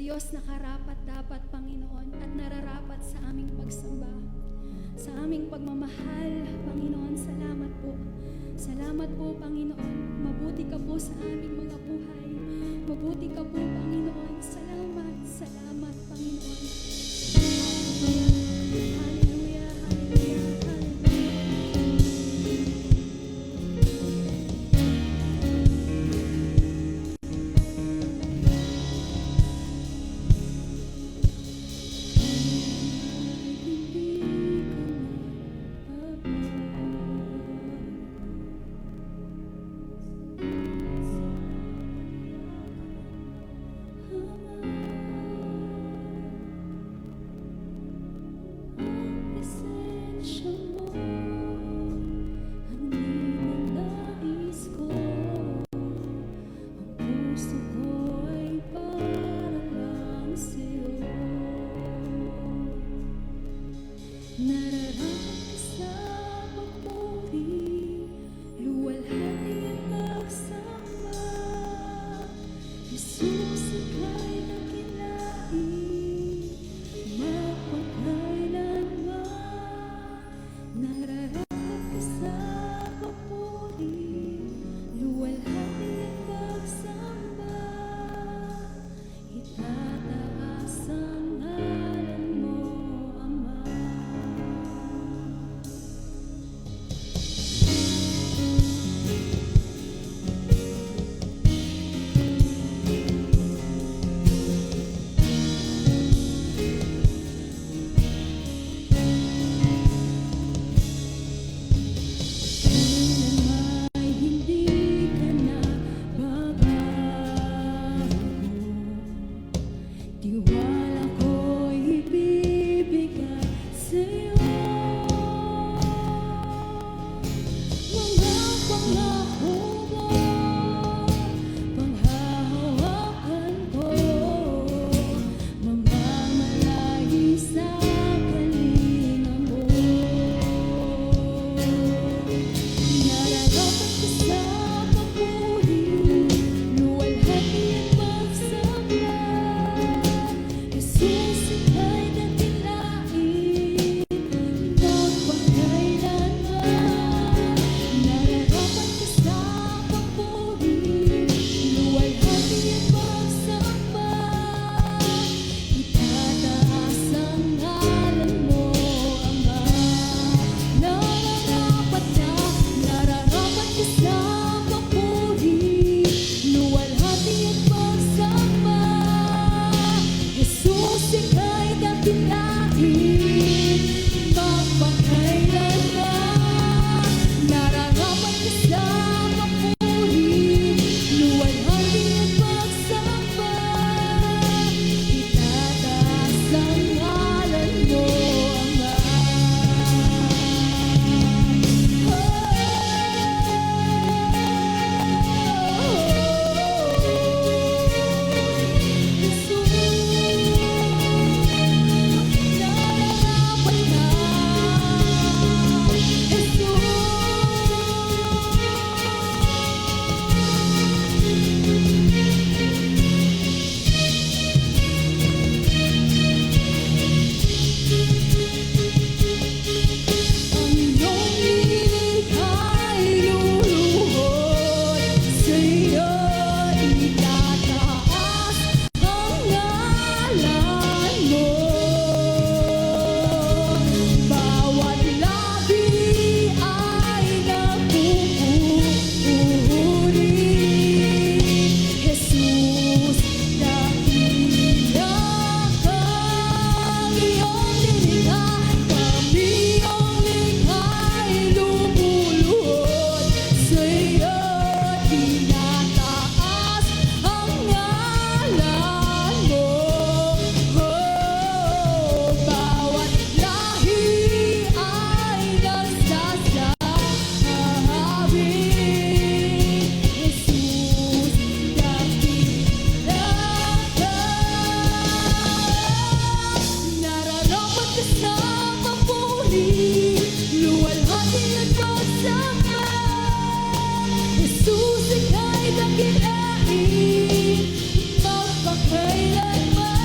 Diyos na karapat-dapat, Panginoon, at nararapat sa aming pagsamba, sa aming pagmamahal, Panginoon. Salamat po. Salamat po, Panginoon. Mabuti ka po sa aming mga buhay. Mabuti ka po, Panginoon. Salamat, salamat, Panginoon. Hallelujah, hallelujah, Jesus ika'y dakilain, magpakailanman.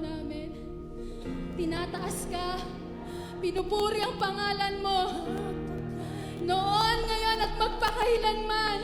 namin. Tinataas ka, pinupuri ang pangalan mo. Noon, ngayon at magpakailanman.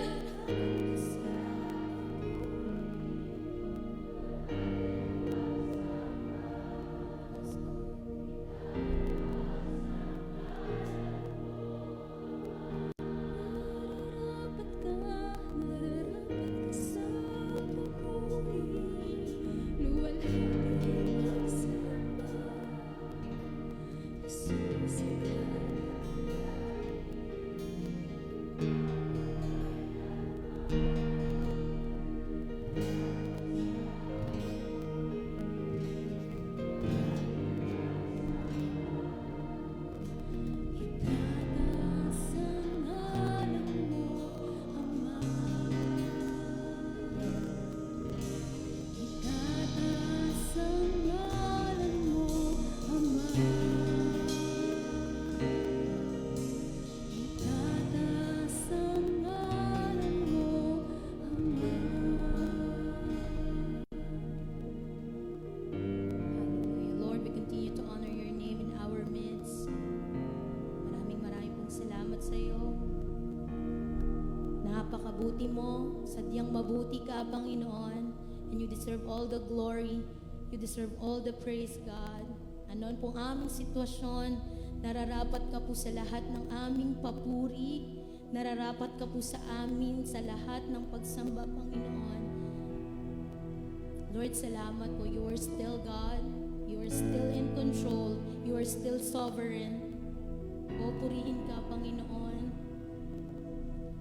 Napakabuti mo, sadyang mabuti ka, Panginoon, and you deserve all the glory, you deserve all the praise, God. Anoon pong aming sitwasyon, nararapat ka po sa lahat ng aming papuri, nararapat ka po sa amin sa lahat ng pagsamba, Panginoon. Lord, salamat po, you are still God, you are still in control, you are still sovereign. O, purihin ka, Panginoon.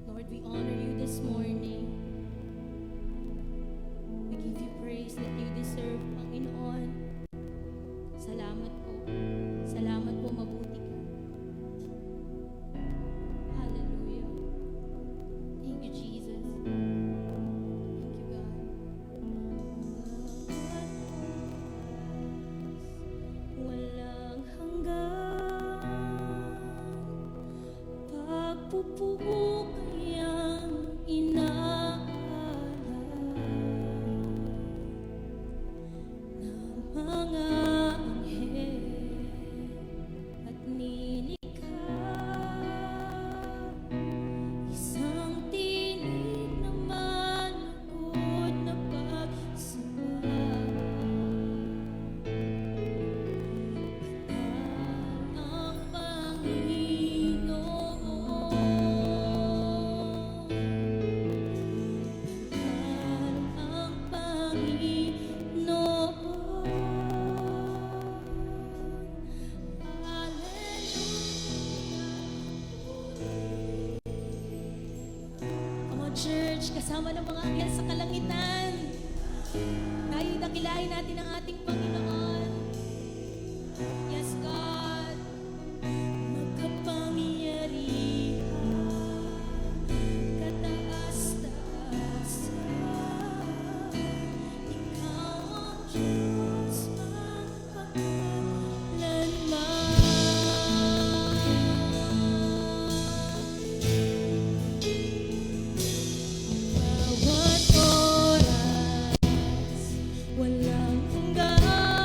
Lord, we honor you this morning. We give you praise that you deserve, Panginoon. Salamat po. Salamat po, mabuti ka. Hallelujah. Thank you, Jesus. Thank you, God. Walang hanggan, pagpupuo kayang inaalay ng mga anghel at nilikha. Isang tinig na malugod na pagsamba. Ang Panginoon, ang Panginoon. Come on, church, kasama ng mga anghel sa kalangitan, tayo dakilain natin ang ating Panginoon. Yes, God. Makapangyarihan, kataas-taasan, ikaw ang Diyos magpakailanman. Bawat oras, walang hanggan,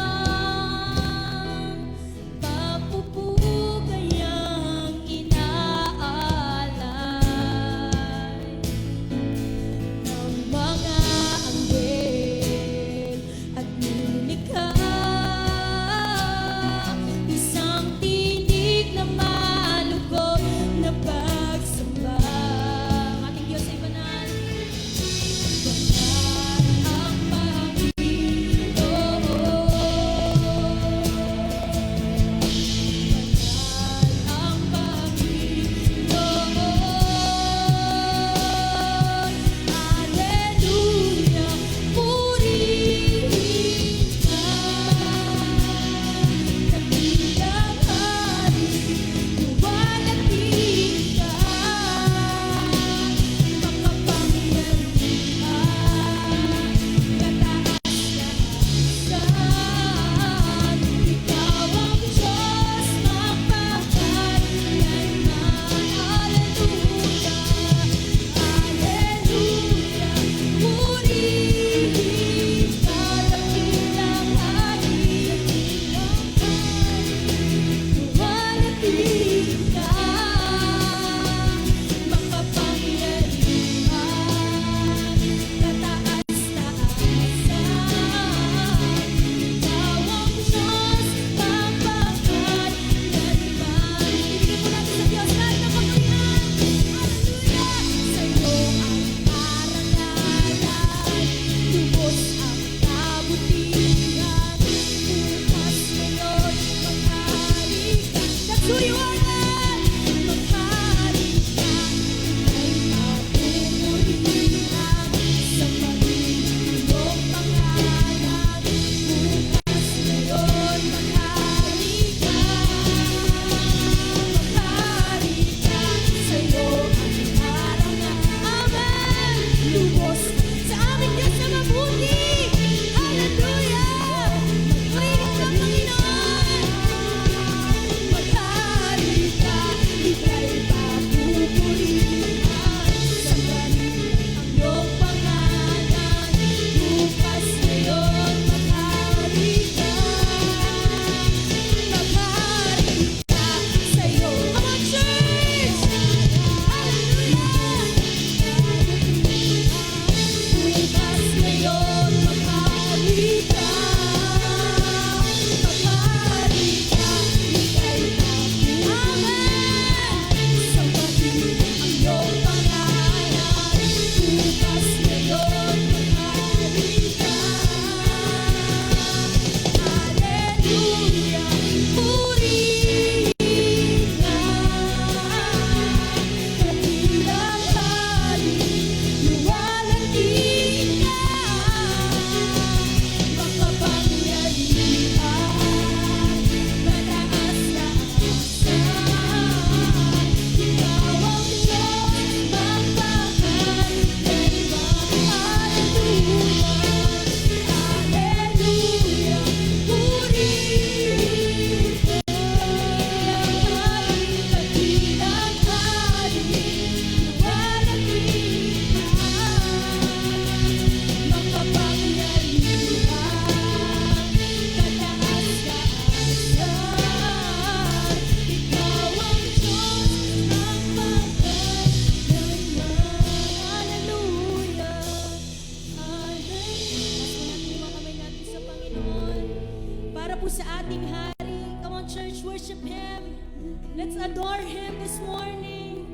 Let's adore Him this morning.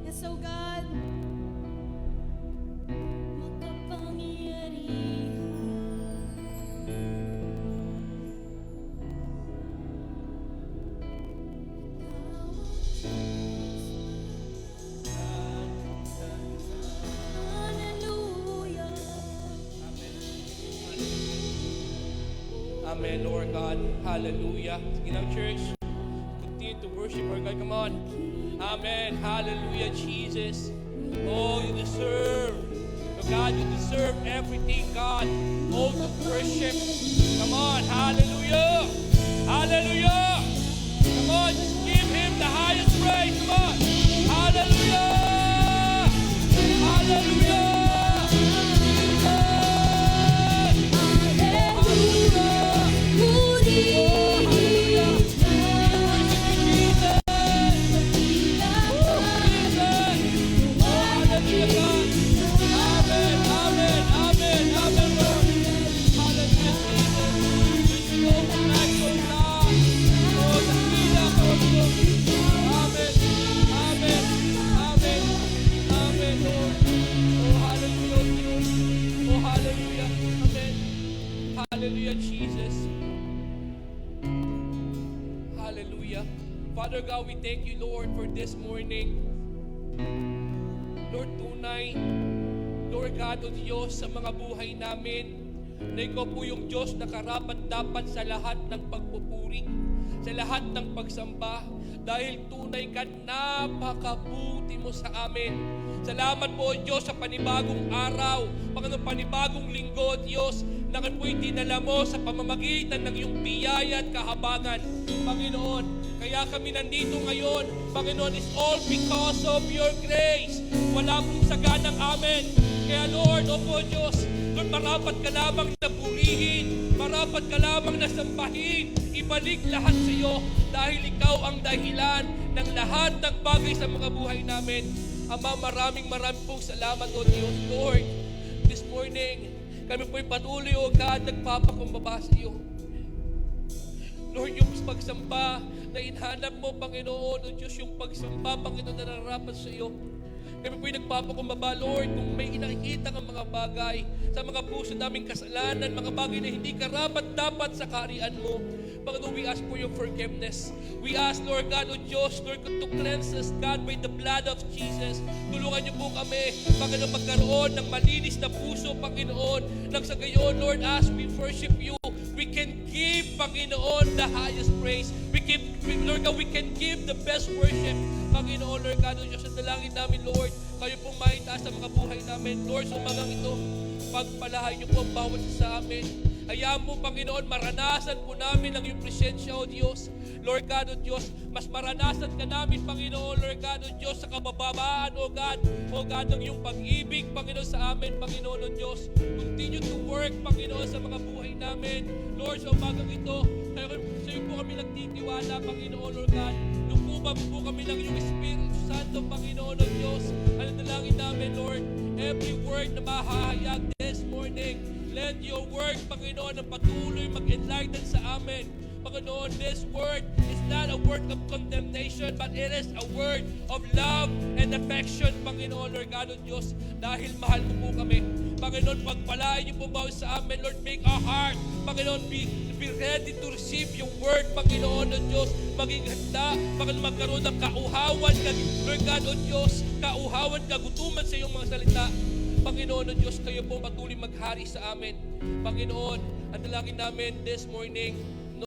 Yes, oh God. Amen, Lord God. Hallelujah. Sige lang, church. Continue to worship our God. Come on. Amen. Hallelujah, Jesus. Oh, you deserve. Oh, God, you deserve everything, God. All the worship. Come on. Hallelujah. Hallelujah. Come on. Just give Him the highest praise. Come on. Hallelujah. Hallelujah. Hallelujah, Jesus. Hallelujah. Father God, we thank you, Lord, for this morning. Lord, tunay, Lord God, O Diyos, sa mga buhay namin, na Ikaw po yung Diyos na karapat-dapat sa lahat ng pagpupuri, sa lahat ng pagsamba, dahil tunay ka, napakabuti mo sa amin. Salamat po, O Diyos, sa panibagong araw, Panginoon, panibagong linggo, Diyos, na kan po'y dinala mo sa pamamagitan ng iyong biyaya at kahabagan, Panginoon. Kaya kami nandito ngayon, Panginoon, is all because of your grace. Wala pong saganang amin. Kaya Lord, Opo Diyos, Lord, marapat ka lamang na purihin, marapat ka lamang na sambahin, ibalik lahat sa iyo, dahil ikaw ang dahilan ng lahat ng bagay sa mga buhay namin. Ama, maraming pong salamat, O Diyos. Lord, this morning, kami po'y patuloy, O God, nagpapakumbaba sa iyo. Lord, yung pagsamba na inhanap mo, Panginoon, O Diyos, yung pagsamba, Panginoon, na nararapat sa iyo. Kami po'y nagpapakumbaba, Lord, kung may inakikita ng mga bagay sa mga puso naming kasalanan, mga bagay na hindi karapat-dapat sa kaharian mo. Panginoon, we ask for your forgiveness. We ask, Lord God, O Diyos, Lord, to cleanse us, God, by the blood of Jesus. Tulungan niyo po kami, Panginoon, magkaroon ng malinis na puso, Panginoon. Nang sa gayon, Lord, as we worship you, we can give, Panginoon, the highest praise. Lord God, we can give the best worship. Panginoon, Lord God, O Diyos, ang dalangin namin, Lord, kayo pong maitaas sa mga buhay namin. Lord, sa umagang ito, pagpalahay niyo po ang bawat isa sa amin. Hayaan mo, Panginoon, maranasan po namin ang iyong presensya, O Diyos. Lord God, O Diyos, mas maranasan ka namin, Panginoon, Lord God, O Diyos, sa kababaan, O God, ng iyong pag-ibig, Panginoon, sa amin, Panginoon, O Diyos. Continue to work, Panginoon, sa mga buhay namin. Lord, sa umagang ito, sa iyo po kami nagtitiwala, Panginoon, Lord God. Lumubab po kami ng iyong Espiritu Santo, Panginoon, O Diyos. Ang dalangin namin, Lord, every word na mahahayag this morning, let your word, Panginoon, na patuloy mag-enlighten sa amin. Panginoon, this word is not a word of condemnation, but it is a word of love and affection, Panginoon, Lord God, O Diyos, dahil mahal mo po kami. Panginoon, pagpalain niyo po ba sa amin, Lord, make our heart, Panginoon, be ready to receive your word, Panginoon, O Diyos, maging handa, Panginoon, magkaroon ng kauhawan, Lord God, O Diyos, kauhawan, kagutuman sa iyong mga salita. Panginoon, O Diyos, kayo po patuloy maghari sa amin. Panginoon, ang dalangin namin this morning,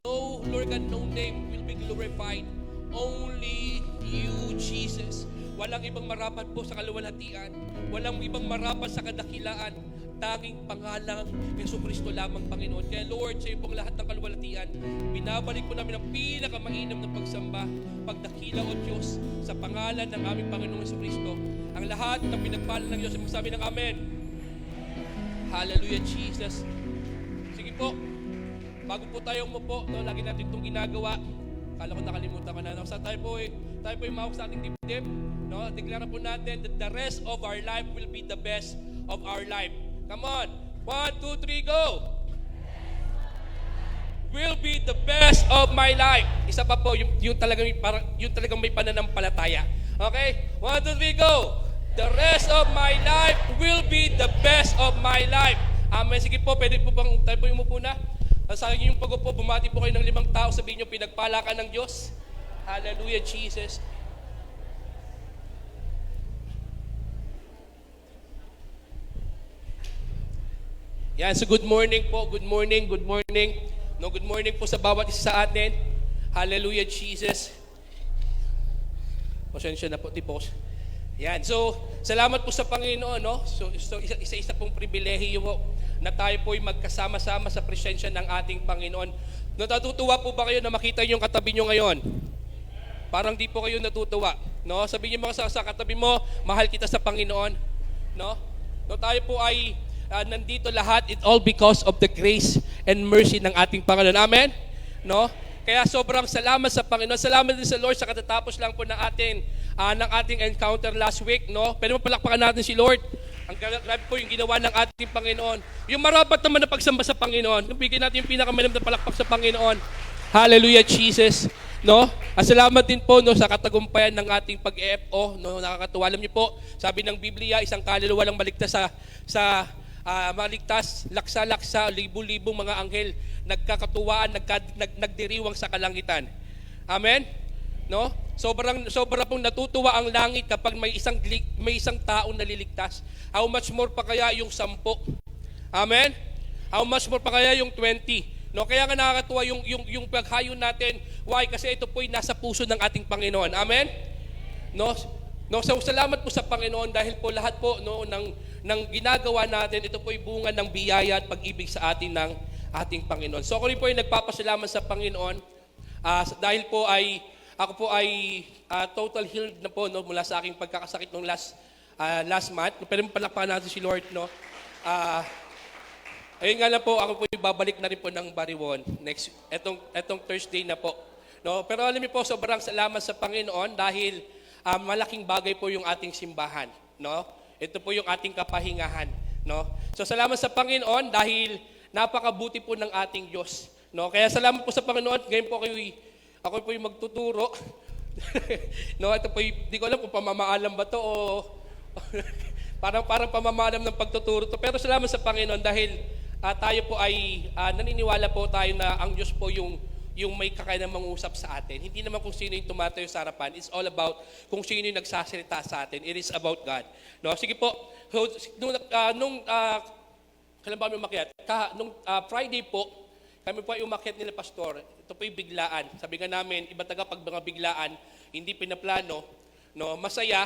no, Lord God, no name will be glorified. Only you, Jesus. Walang ibang marapat po sa kaluwalhatian. Walang ibang marapat sa kadakilaan. Tanging pangalang Jesucristo lamang, Panginoon. Kaya Lord, sa iyo pong lahat ng kaluwalhatian, binabalik po namin ang pinakamainam ng pagsamba, pagdakila, O Diyos, sa pangalan ng aming Panginoong Jesucristo. Ang lahat ng pinagpala ng Diyos ay magsabi ng Amen. Hallelujah, Jesus. Sige po, bago po tayo umupo, no, lagi natin itong ginagawa. Kala ko nakalimutan ka na. No? So tayo po ay mahawak sa ating dibdib. No? Deklara po natin that the rest of our life will be the best of our life. Come on. 1, 2, 3, go! will be the best of my life. Isa pa po, yung talagang may pananampalataya. Okay? 1, 2, 3, go! The rest of my life will be the best of my life. Amen. Sige po, pwede po bang tayo po umupo na? Sa akin yung pag-upo, bumati po kayo ng 5 tao, sabihin nyo, pinagpala ka ng Diyos. Hallelujah, Jesus. Yan, so good morning po, good morning, good morning. No, good morning po sa bawat isa sa atin. Hallelujah, Jesus. Pasensya na po, tipos. Yan, so salamat po sa Panginoon, no? So isa-isa pong pribilehiyo po na tayo po ay magkasama-sama sa presensya ng ating Panginoon. Natutuwa po ba kayo na makita yung katabi nyo ngayon? Parang di po kayo natutuwa, no? Sabihin mo sa katabi mo, mahal kita sa Panginoon, no? No, tayo po ay nandito lahat, it all because of the grace and mercy ng ating Panginoon. Amen? No? Kaya sobrang salamat sa Panginoon. Salamat din sa Lord sa katatapos lang po ng ating encounter last week, no? Pwede mo palakpakan natin si Lord. Ang grabe po yung ginawa ng ating Panginoon. Yung marapat naman na pagsamba sa Panginoon. Bigyan natin yung pinakamanam na palakpak sa Panginoon. Hallelujah, Jesus. No? At salamat din po, no, sa katagumpayan ng ating pag-EFO, no? Nakakatuwa. Alam niyo po, sabi ng Biblia, isang kaluluwa lang maligtas maligtas, laksa-laksa, libu-libong mga anghel, nagkakatuwaan, nagdiriwang sa kalangitan. Amen? No? Sobra pong natutuwa ang langit kapag may isang taong naliligtas. How much more pa kaya yung 10? Amen? How much more pa kaya yung 20? No, kaya nga nakakatuwa yung paghayo natin. Why? Kasi ito po'y nasa puso ng ating Panginoon. Amen? No, so salamat po sa Panginoon dahil po lahat po, no, ng ginagawa natin, ito po'y bunga ng biyaya at pag-ibig sa atin ng ating Panginoon. So ako rin po ay nagpapasalamat sa Panginoon dahil po ako po ay total healed na po, no, mula sa aking pagkakasakit nung last month. Pero palakpakan natin si Lord, no. Ayun nga lang po, ako po babalik na rin po ng Bariwon etong Thursday na po. No? Pero alam niyo po, sobrang salamat sa Panginoon dahil malaking bagay po yung ating simbahan. No? Ito po yung ating kapahingahan. No? So salamat sa Panginoon dahil napakabuti po ng ating Diyos. No? Kaya salamat po sa Panginoon. Ngayon po ako po yung magtuturo. No? Ito po, di ko alam kung pamamaalam ba to o parang pamamaalam ng pagtuturo to. Pero salamat sa Panginoon dahil tayo po ay naniniwala po tayo na ang Diyos po yung may kakayanang mangusap sa atin. Hindi naman kung sino yung tumatayo sa harapan. It's all about kung sino yung nagsasalita sa atin. It is about God. No? Sige po, kailan ba kami umakyat? Nung Friday po, kami po ay umakyat nila pastor. Ito po yung biglaan. Sabi nga namin, iba taga pag mga biglaan, hindi pinaplano, no? Masaya,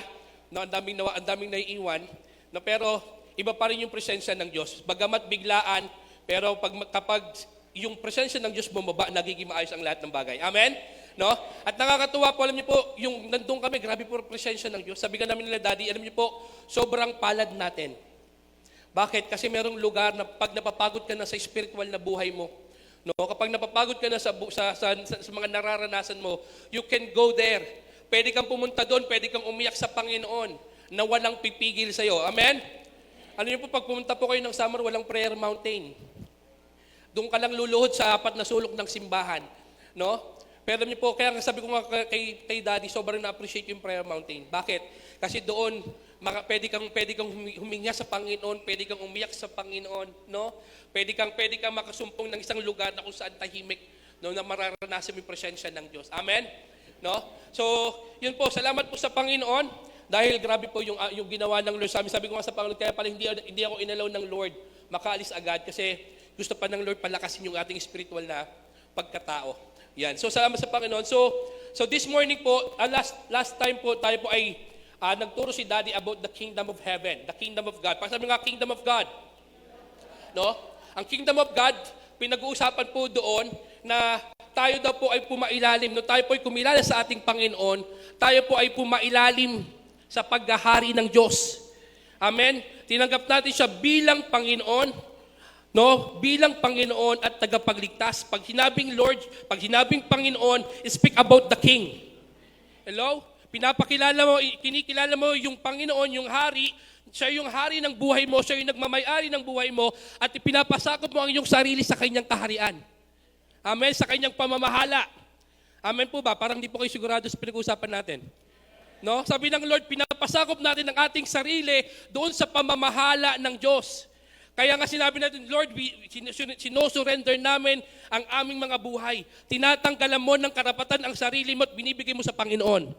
no? Ang daming naiiwan, no? Pero iba pa rin yung presensya ng Diyos. Bagamat biglaan, pero kapag yung presensya ng Diyos bumaba, nagiging maayos ang lahat ng bagay. Amen? No? At nakakatuwa po, alam niyo po, yung nandun kami, grabe po ang presensya ng Diyos. Sabi ka namin nila, Daddy, alam niyo po, sobrang palad natin. Bakit? Kasi merong lugar na pag napapagod ka na sa spiritual na buhay mo, no? Kapag napapagod ka na sa mga nararanasan mo, you can go there. Pwede kang pumunta doon, pwede kang umiyak sa Panginoon na walang pipigil sa'yo. Amen? Ano niyo po, pag pumunta po kayo ng summer, walang prayer mountain. Doon ka lang luluhod sa 4 na sulok ng simbahan. No? Pero niyo po, kaya sabi ko nga kay Daddy, sobrang na-appreciate yung prayer mountain. Bakit? Kasi doon, pwede kang huminga sa Panginoon, pwede kang umiyak sa Panginoon, no? Pwede kang makasumpong ng isang lugar na kung saan tahimik, no, na mararanasan yung presensya ng Diyos. Amen? No? So, yun po, salamat po sa Panginoon dahil grabe po yung ginawa ng Lord sa amin. Sabi ko nga sa Panginoon, kaya pala hindi ako inalaw ng Lord makaalis agad kasi gusto pa ng Lord palakasin yung ating spiritual na pagkatao. Yan. So, salamat sa Panginoon. So this morning po, last time po, tayo po ay nagturo si Daddy about the kingdom of heaven, the kingdom of God. Sabi nga, kingdom of God. No? Ang kingdom of God, pinag-uusapan po doon na tayo daw po ay pumailalim. No? Tayo po ay kumilala sa ating Panginoon. Tayo po ay pumailalim sa paghahari ng Diyos. Amen? Tinanggap natin siya bilang Panginoon, no? Bilang Panginoon at tagapagligtas. Pag sinabing Lord, pag sinabing Panginoon, speak about the King. Hello? Kinikilala mo yung Panginoon, yung hari, siya yung hari ng buhay mo, siya yung nagmamay-ari ng buhay mo, at ipinapasakop mo ang iyong sarili sa kanyang kaharian. Amen, sa kanyang pamamahala. Amen po ba? Parang di po kayo sigurado sa pinag-uusapan natin. No? Sabi ng Lord, pinapasakop natin ang ating sarili doon sa pamamahala ng Diyos. Kaya nga sinabi natin, Lord, sinosurrender namin ang aming mga buhay. Tinatanggalan mo ng karapatan ang sarili mo at binibigay mo sa Panginoon.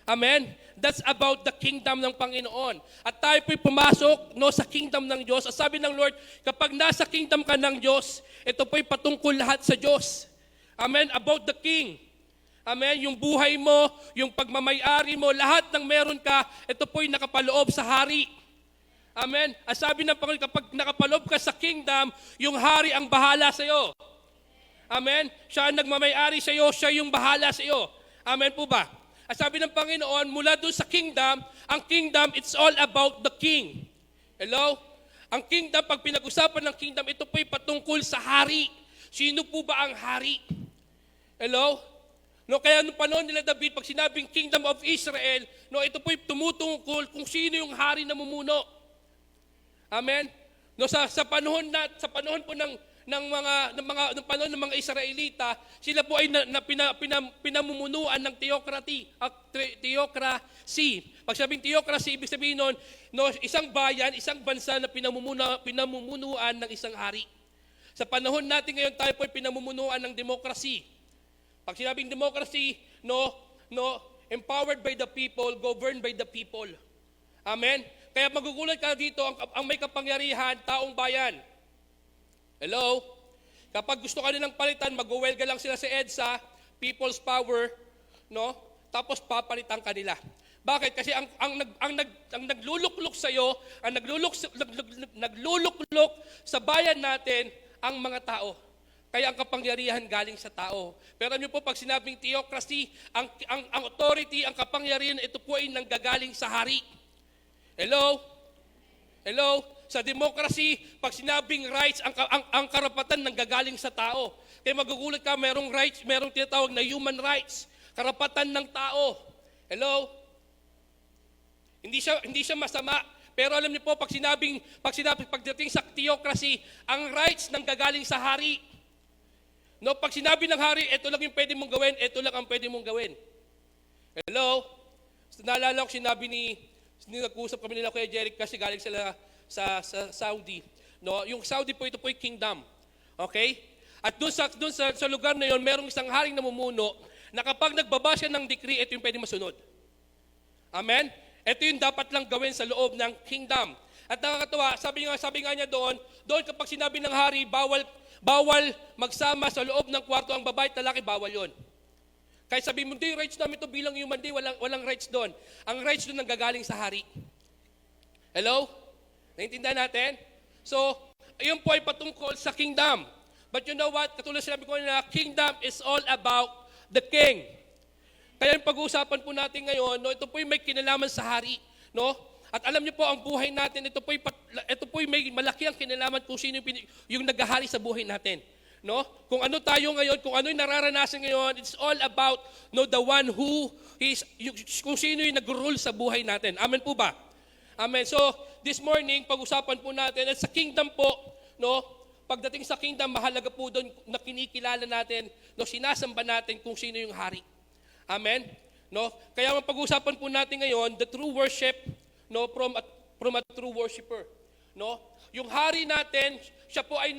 Amen? That's about the kingdom ng Panginoon. At tayo po'y pumasok sa kingdom ng Diyos. At sabi ng Lord, kapag nasa kingdom ka ng Diyos, ito po'y patungkol lahat sa Diyos. Amen? About the King. Amen? Yung buhay mo, yung pagmamayari mo, lahat ng meron ka, ito po'y nakapaloob sa hari. Amen? At sabi ng Panginoon, kapag nakapaloob ka sa kingdom, yung hari ang bahala sa iyo. Amen? Siya ang nagmamayari sa iyo, siya yung bahala sa iyo. Amen po ba? At sabi ng Panginoon, mula doon sa kingdom, ang kingdom, it's all about the king. Hello? Ang kingdom, pag pinag-usapan ng kingdom, ito po'y patungkol sa hari. Sino po ba ang hari? Hello? No, kaya nung panahon nila David, pag sinabing Kingdom of Israel, ito po'y tumutungkol kung sino yung hari na mumuno. Amen? No, sa panahon po ng panahon ng mga Israelita, sila po ay pinamumunuan ng theocracy. Pag sabing theocracy, ibig sabihin nun, isang bayan, isang bansa na pinamumunuan ng isang hari. Sa panahon natin ngayon, tayo po ay pinamumunuan ng demokrasy. Pag sinabing democracy, empowered by the people, governed by the people. Amen? Kaya magugulat ka dito, ang may kapangyarihan, taong bayan. Hello? Kapag gusto ka nilang palitan, mag-uwelga lang sila sa EDSA, people's power, tapos papalitan ka nila. Bakit? Kasi ang nagluluklok sa iyo, ang nagluluklok sa bayan natin, ang mga tao. Kaya ang kapangyarihan galing sa tao. Pero ano po, pag sinabing theocracy, ang authority, ang kapangyarihan, ito po ay nanggagaling sa hari. Hello? Hello? Sa democracy, pag sinabing rights, ang karapatan nanggagaling sa tao. Kaya magugulat ka, merong rights, merong tinatawag na human rights. Karapatan ng tao. Hello? Hindi siya masama. Pero alam niyo po, pagdating sa theocracy, ang rights nanggagaling sa hari. Pag sinabi ng hari, ito lang yung pwede mong gawin, ito lang ang pwede mong gawin. Hello? So, naalala ko, nag-usap kami nila Kuya Jeric kasi galing sila sa Saudi. Yung Saudi po, ito po yung kingdom. Okay? At doon sa lugar na yon, merong isang haring namumuno na kapag nagbaba siya ng decree, ito yung pwede masunod. Amen? Ito yung dapat lang gawin sa loob ng kingdom. At nakakatawa, sabi nga niya doon kapag sinabi ng hari, bawal magsama sa loob ng kwarto ang babae at lalaki, bawal yon. Kahit sabi mo, di, rights namin ito bilang human day, walang rights doon. Ang rights doon nanggagaling sa hari. Hello? Naintindihan natin? So, ayun po ay patungkol sa kingdom. But you know what? Katulad sinabi ko na, kingdom is all about the king. Kaya yung pag-uusapan po natin ngayon, ito po yung may kinalaman sa hari. At alam niyo po, ang buhay natin, ito po may malaki ang kinalaman kung sino yung naghahari sa buhay natin. Kung ano tayo ngayon, kung ano yung nararanasan ngayon, it's all about the one who kung sino yung nag-rule sa buhay natin. Amen po ba? Amen. So, this morning, pag-usapan po natin, at sa kingdom po, pagdating sa kingdom, mahalaga po doon na kinikilala natin, sinasamba natin kung sino yung hari. Amen? Kaya ang pag-usapan po natin ngayon, the true worship, from a true worshiper. Yung hari natin, siya po ay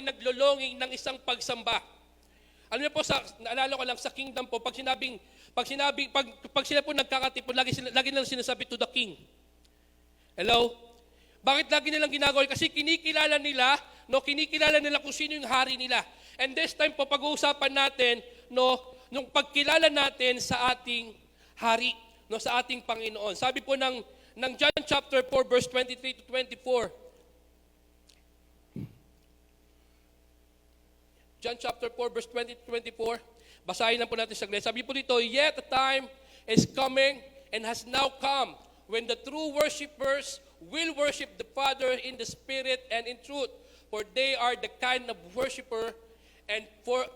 naglolonging ng isang pagsamba. Alam niyo po, naalala ko lang sa kingdom po, pag sila po nagkakatipon, lagi nilang sinasabi to the king. Hello? Bakit lagi nilang ginagawa? Kasi kinikilala nila kung sino yung hari nila. And this time po, pag-uusapan natin, nung pagkilala natin sa ating hari, sa ating Panginoon. Sabi po ng John chapter 4 verse 23 to 24. John chapter 4 verse 20 to 24. Basahin lang po natin saglit. Sabi po dito, yet the time is coming and has now come when the true worshipers will worship the Father in the Spirit and in truth, for they are the kind of worshiper and for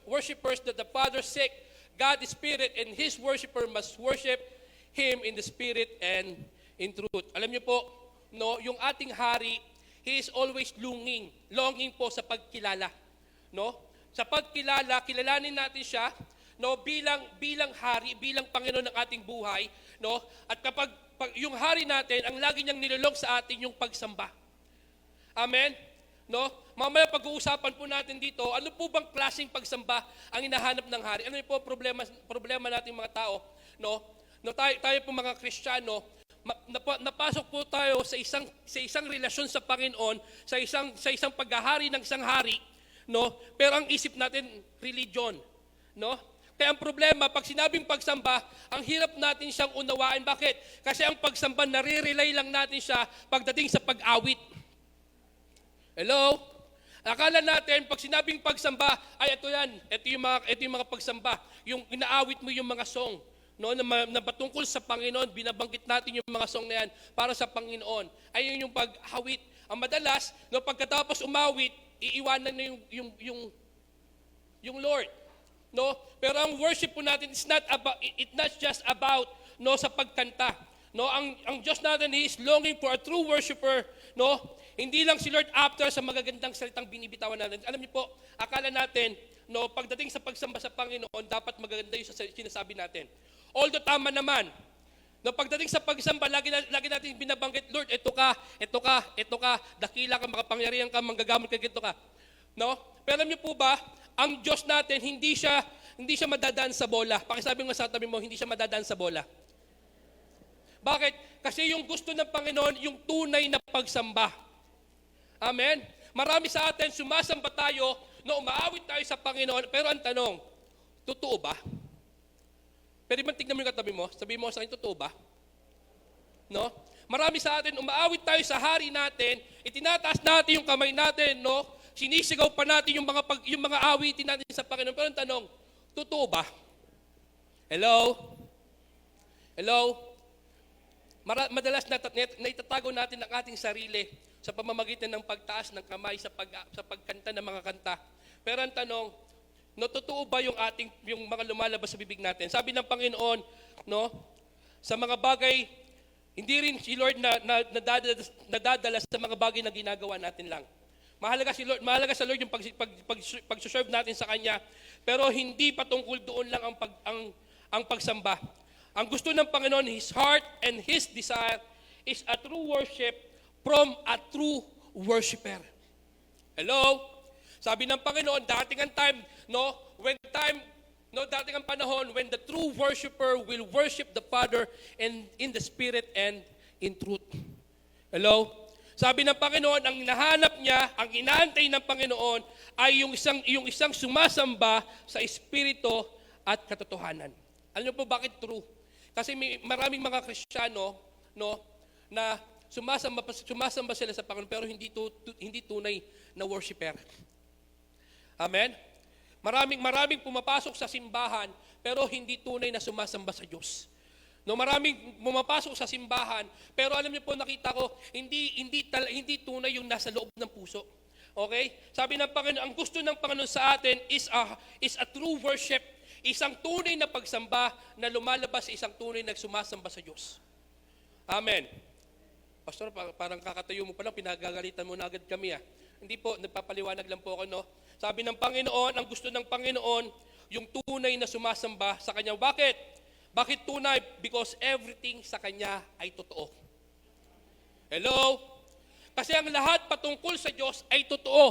worshipers that the Father seek. God is Spirit, and His worshiper must worship Him in the Spirit and in truth. Alam niyo po, yung ating hari, He is always longing po sa pagkilala, no? Sa pagkilala, kilalanin natin siya, no, bilang hari, bilang Panginoon ng ating buhay, no? At kapag yung hari natin, ang lagi niyang nilolong sa atin yung pagsamba. Amen? No? Mamaya pag-uusapan po natin dito, ano po bang klaseng pagsamba ang hinahanap ng hari? Ano po problema nating mga tao, no? No, tayo po mga Kristiyano, napasok po tayo sa isang relasyon sa Panginoon, sa isang paghahari ng isang hari, no? Pero ang isip natin religion, no? Kaya ang problema, pag sinabing pagsamba, ang hirap natin siyang unawain. Bakit? Kasi ang pagsamba, nare-relay lang natin siya pagdating sa pag-awit. Hello? Akala natin, pag sinabing pagsamba, ay ito yan, ito yung mga pagsamba. Yung inaawit mo yung mga song, no, na patungkol sa Panginoon, binabanggit natin yung mga song na yan para sa Panginoon. Ayun yung paghawit. Ang madalas, no, pagkatapos umawit, iiwanan na yung Lord. No? Pero ang worship po natin is not just about, no, sa pagkanta. No, ang Diyos natin is longing for a true worshiper, no? Hindi lang si Lord after sa magagandang salitang binibitawan natin. Alam niyo po, akala natin, no, pagdating sa pagsamba sa Panginoon, dapat magaganda yung sinasabi natin. Although tama naman, no, pagdating sa pagsamba, lagi natin binabanggit, Lord, ito ka, dakila ka, makapangyarihan ka, manggagamot ka, ito ka. No? Pero alam niyo po ba, ang Diyos natin, hindi siya madadaan sa bola. Pakisabi mo sa tabi mo, hindi siya madadaan sa bola. Bakit? Kasi yung gusto ng Panginoon, yung tunay na pagsamba. Amen? Marami sa atin, sumasamba tayo, no, umaawit tayo sa Panginoon, pero ang tanong, totoo ba? Pwede ba tignan mo yung katabi mo? Sabihin mo sa akin, totoo ba? No? Marami sa atin, umaawit tayo sa hari natin, itinataas natin yung kamay natin, no? Sinisigaw pa natin yung mga awitin natin sa Panginoon. Pero ang tanong, totoo ba? Hello? Hello? Madalas naitatago natin ang ating sarili sa pamamagitan ng pagtaas ng kamay sa pagkanta ng mga kanta. Pero ang tanong, no, totoo ba yung mga lumalabas sa bibig natin? Sabi ng Panginoon, no, sa mga bagay, hindi rin si Lord nadadala sa mga bagay na ginagawa natin lang. Mahalaga sa Lord yung pag-serve natin sa Kanya, pero hindi patungkol doon lang ang pagsamba. Ang gusto ng Panginoon, His heart and His desire is a true worship from a true worshiper. Hello? Sabi ng Panginoon, dating ang panahon when the true worshiper will worship the Father and in the Spirit and in truth. Hello? Sabi ng Panginoon, ang hinahanap niya, ang inaantay ng Panginoon ay yung isang sumasamba sa Espiritu at katotohanan. Alam niyo po bakit true? Kasi maraming mga Kristiyano, no, na sumasamba sila sa Panginoon pero hindi tunay na worshiper. Amen? Maraming pumapasok sa simbahan pero hindi tunay na sumasamba sa Diyos. No, maraming pumapasok sa simbahan pero alam niyo po, nakita ko, hindi tunay yung nasa loob ng puso. Okay? Sabi ng Panginoon, ang gusto ng Panginoon sa atin is a true worship. Isang tunay na pagsamba na lumalabas sa isang tunay na sumasamba sa Diyos. Amen. Pastor, parang kakatayo mo pa lang, pinagagalitan mo na agad kami. Hindi po, nagpapaliwanag lang po ako, no? Sabi ng Panginoon, ang gusto ng Panginoon, yung tunay na sumasamba sa Kanya. Bakit? Bakit tunay? Because everything sa Kanya ay totoo. Hello? Kasi ang lahat patungkol sa Diyos ay totoo.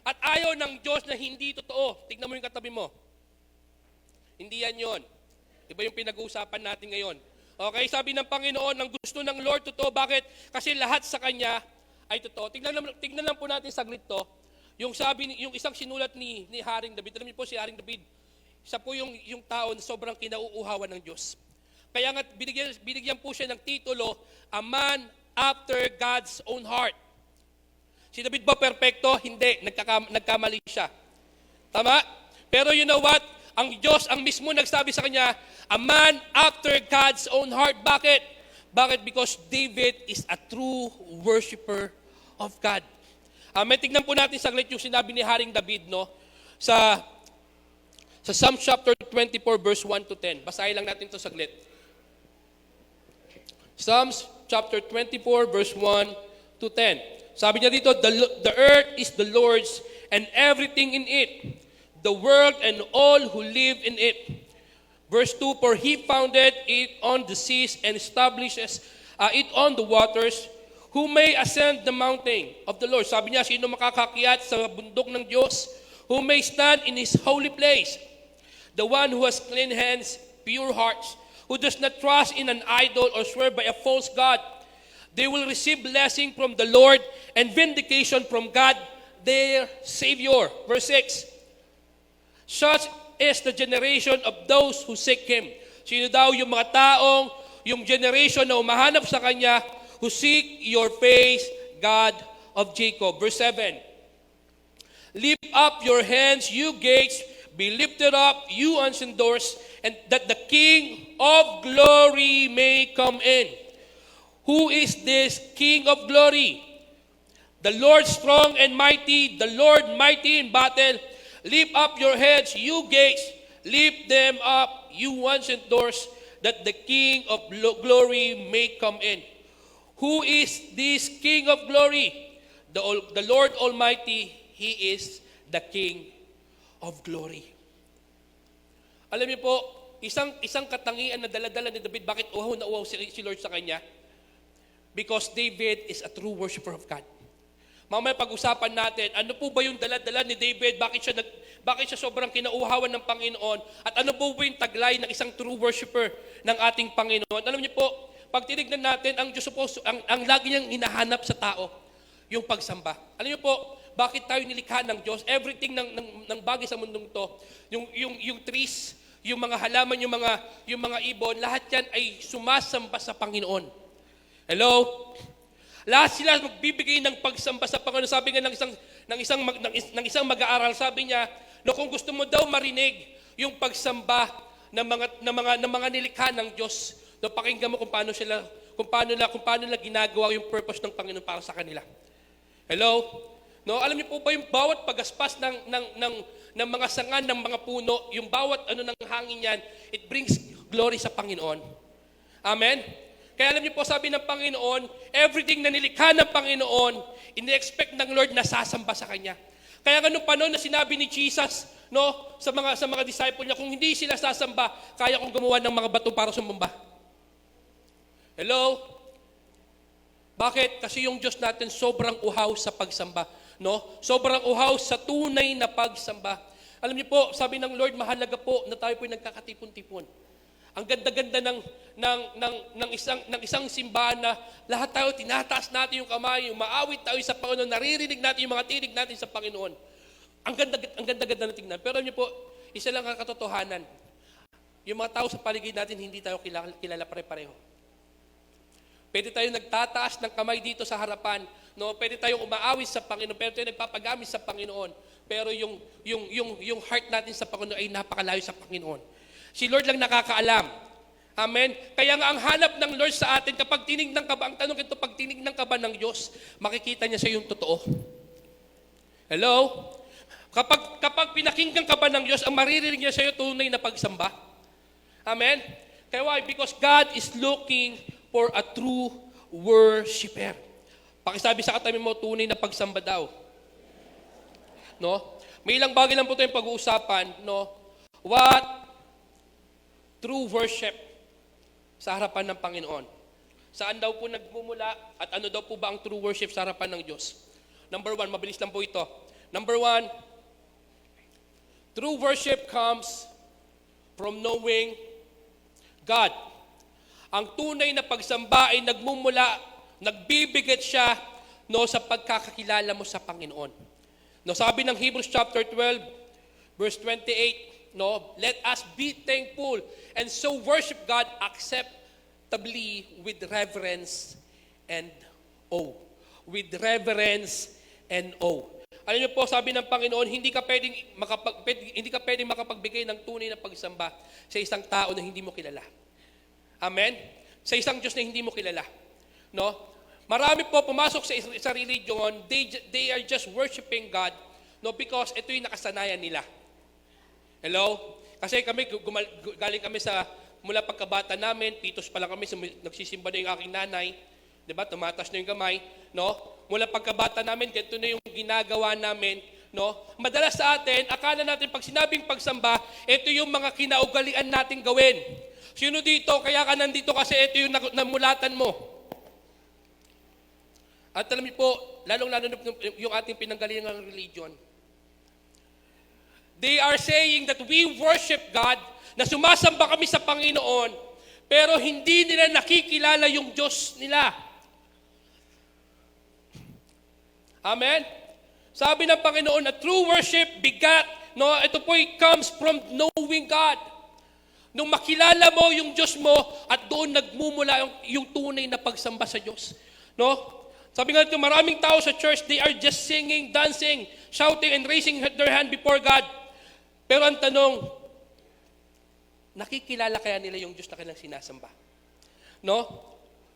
At ayaw ng Diyos na hindi totoo. Tignan mo yung katabi mo. Hindi yan yun. Iba yung pinag-uusapan natin ngayon. Okay, sabi ng Panginoon, ang gusto ng Lord, totoo. Bakit? Kasi lahat sa Kanya ay totoo. Tignan lang po natin saglit to. Yung isang sinulat ni Haring David. Alam niyo po si Haring David, isa po yung tao na sobrang kinauuhawan ng Diyos. Kaya nga binigyan po siya ng titulo, A Man After God's Own Heart. Si David ba perpekto? Hindi. Nagkamali siya. Tama? Pero you know what? Ang Diyos, ang mismo nagsabi sa kanya, a man after God's own heart. Bakit? Bakit? Because David is a true worshiper of God. May tignan po natin saglit yung sinabi ni Haring David, no? Sa Psalm chapter 24, verse 1 to 10. Basahin lang natin ito saglit. Psalms chapter 24, verse 1 to 10. Sabi niya dito, the earth is the Lord's and everything in it, the world and all who live in it. Verse 2, for He founded it on the seas and establishes it on the waters. Who may ascend the mountain of the Lord? Sabi niya, sino makakakyat sa bundok ng Diyos? Who may stand in His holy place? The one who has clean hands, pure hearts, who does not trust in an idol or swear by a false god. They will receive blessing from the Lord and vindication from God, their Savior. Verse 6, such is the generation of those who seek Him. Sino daw yung mga taong, yung generation na umahanap sa Kanya, who seek your face, God of Jacob. Verse 7, lift up your hands, you gates, be lifted up, you ancient doors, and that the King of glory may come in. Who is this King of glory? The Lord strong and mighty, the Lord mighty in battle. Lift up your heads, you gates, lift them up, you ancient doors, that the King of glory may come in. Who is this King of glory? The Lord Almighty, He is the King of glory. Alam niyo po, isang katangian na dala-dala ni David, bakit uhaw na uhaw si Lord sa kanya? Because David is a true worshiper of God. Mamaya pag-usapan natin, ano po ba yung dala-dala ni David? Bakit siya sobrang kinauhawan ng Panginoon? At ano po ba yung taglay ng isang true worshiper ng ating Panginoon? Alam niyo po, pag tinignan natin, ang Diyos po, ang lagi niyang hinahanap sa tao, yung pagsamba. Alam niyo po, bakit tayo nilikha ng Diyos? Everything ng bagay sa mundong to, yung trees, yung mga halaman, yung mga ibon, lahat yan ay sumasamba sa Panginoon. Hello? Lahat sila magbibigay ng pagsamba sa Panginoon. Sabi nga ng isang mag-aaral, sabi niya, no, kung gusto mo daw marinig yung pagsamba ng mga nilikha ng Diyos, no, pakinggan mo kung paano nila ginagawa yung purpose ng Panginoon para sa kanila. Hello? No, alam niyo po ba yung bawat pagaspas ng mga sangan ng mga puno, yung bawat ng hangin yan, it brings glory sa Panginoon. Amen? Kaya alam niyo po, sabi ng Panginoon, everything na nilikha ng Panginoon, ini-expect ng Lord na sasamba sa Kanya. Kaya nga nung panahon na sinabi ni Jesus, no, sa mga disciple niya, kung hindi sila sasamba, kaya kong gumawa ng mga bato para sumamba. Hello? Bakit? Kasi yung Diyos natin sobrang uhaw sa pagsamba. No? Sobrang uhaw sa tunay na pagsamba. Alam niyo po, sabi ng Lord, mahalaga po na tayo po'y nagkakatipon-tipon. Ang ganda-ganda ng isang simbahan na lahat tayo tinataas natin yung kamay, umaawit tayo sa Panginoon, naririnig natin yung mga tinig natin sa Panginoon. Ang ganda-ganda na tingnan. Pero niyo po, isa lang ang katotohanan. Yung mga tao sa paligid natin, hindi tayo kilala pare-pareho. Pwede tayo nagtataas ng kamay dito sa harapan, no? Pwede tayong umaawit sa Panginoon, pwede tayong nagpapagamit sa Panginoon. Pero yung heart natin sa Panginoon ay napakalayo sa Panginoon. Si Lord lang nakakaalam. Amen? Kaya nga ang hanap ng Lord sa atin, kapag tinignan ka ba, ang tanong ito, pag tinignan ka ba ng Diyos, makikita niya sa yung totoo. Hello? Kapag pinakinggan ka ba ng Diyos, ang maririnig niya sa iyo tunay na pagsamba. Amen? Kaya why? Because God is looking for a true worshiper. Pakisabi sa katabi mo, tunay na pagsamba daw. No? May ilang bagay lang po tayong pag-uusapan, no? What true worship sa harapan ng Panginoon? Saan daw po nagmumula at ano daw po ba ang true worship sa harapan ng Diyos? Number 1, mabilis lang po ito. Number 1, true worship comes from knowing God. Ang tunay na pagsamba ay nagmumula, nagbibigit siya, no, sa pagkakakilala mo sa Panginoon. No, sabi ng Hebrews chapter 12, verse 28, no, let us be thankful and so worship God acceptably with reverence and awe. With reverence and awe. Alam niyo po, sabi ng Panginoon, hindi ka pwedeng makapagbigay ng tunay na pagsamba sa isang tao na hindi mo kilala. Amen? Sa isang Diyos na hindi mo kilala. No? Marami po pumasok sa religion, they are just worshiping God, no, because ito yung nakasanayan nila. Hello? Kasi kami, galing kami mula pagkabata namin, pitos pa lang kami, nagsisimba na yung aking nanay, di ba? Tumatas na yung kamay, no? Mula pagkabata namin, ganito na yung ginagawa namin. No? Madalas sa atin, akala natin pag sinabing pagsamba, ito yung mga kinaugalian nating gawin. Sino dito? Kaya ka nandito kasi ito yung namulatan mo. At alam niyo po, lalong-lalo na yung ating pinanggalingang religion. They are saying that we worship God, na sumasamba kami sa Panginoon, pero hindi nila nakikilala yung Diyos nila. Amen? Sabi ng Panginoon na true worship ito po comes from knowing God. Nung makilala mo yung Diyos mo at doon nagmumula yung tunay na pagsamba sa Diyos. No? Sabi nga dito, maraming tao sa church, they are just singing, dancing, shouting, and raising their hand before God. Pero ang tanong, nakikilala kaya nila yung Diyos na kanilang sinasamba? No?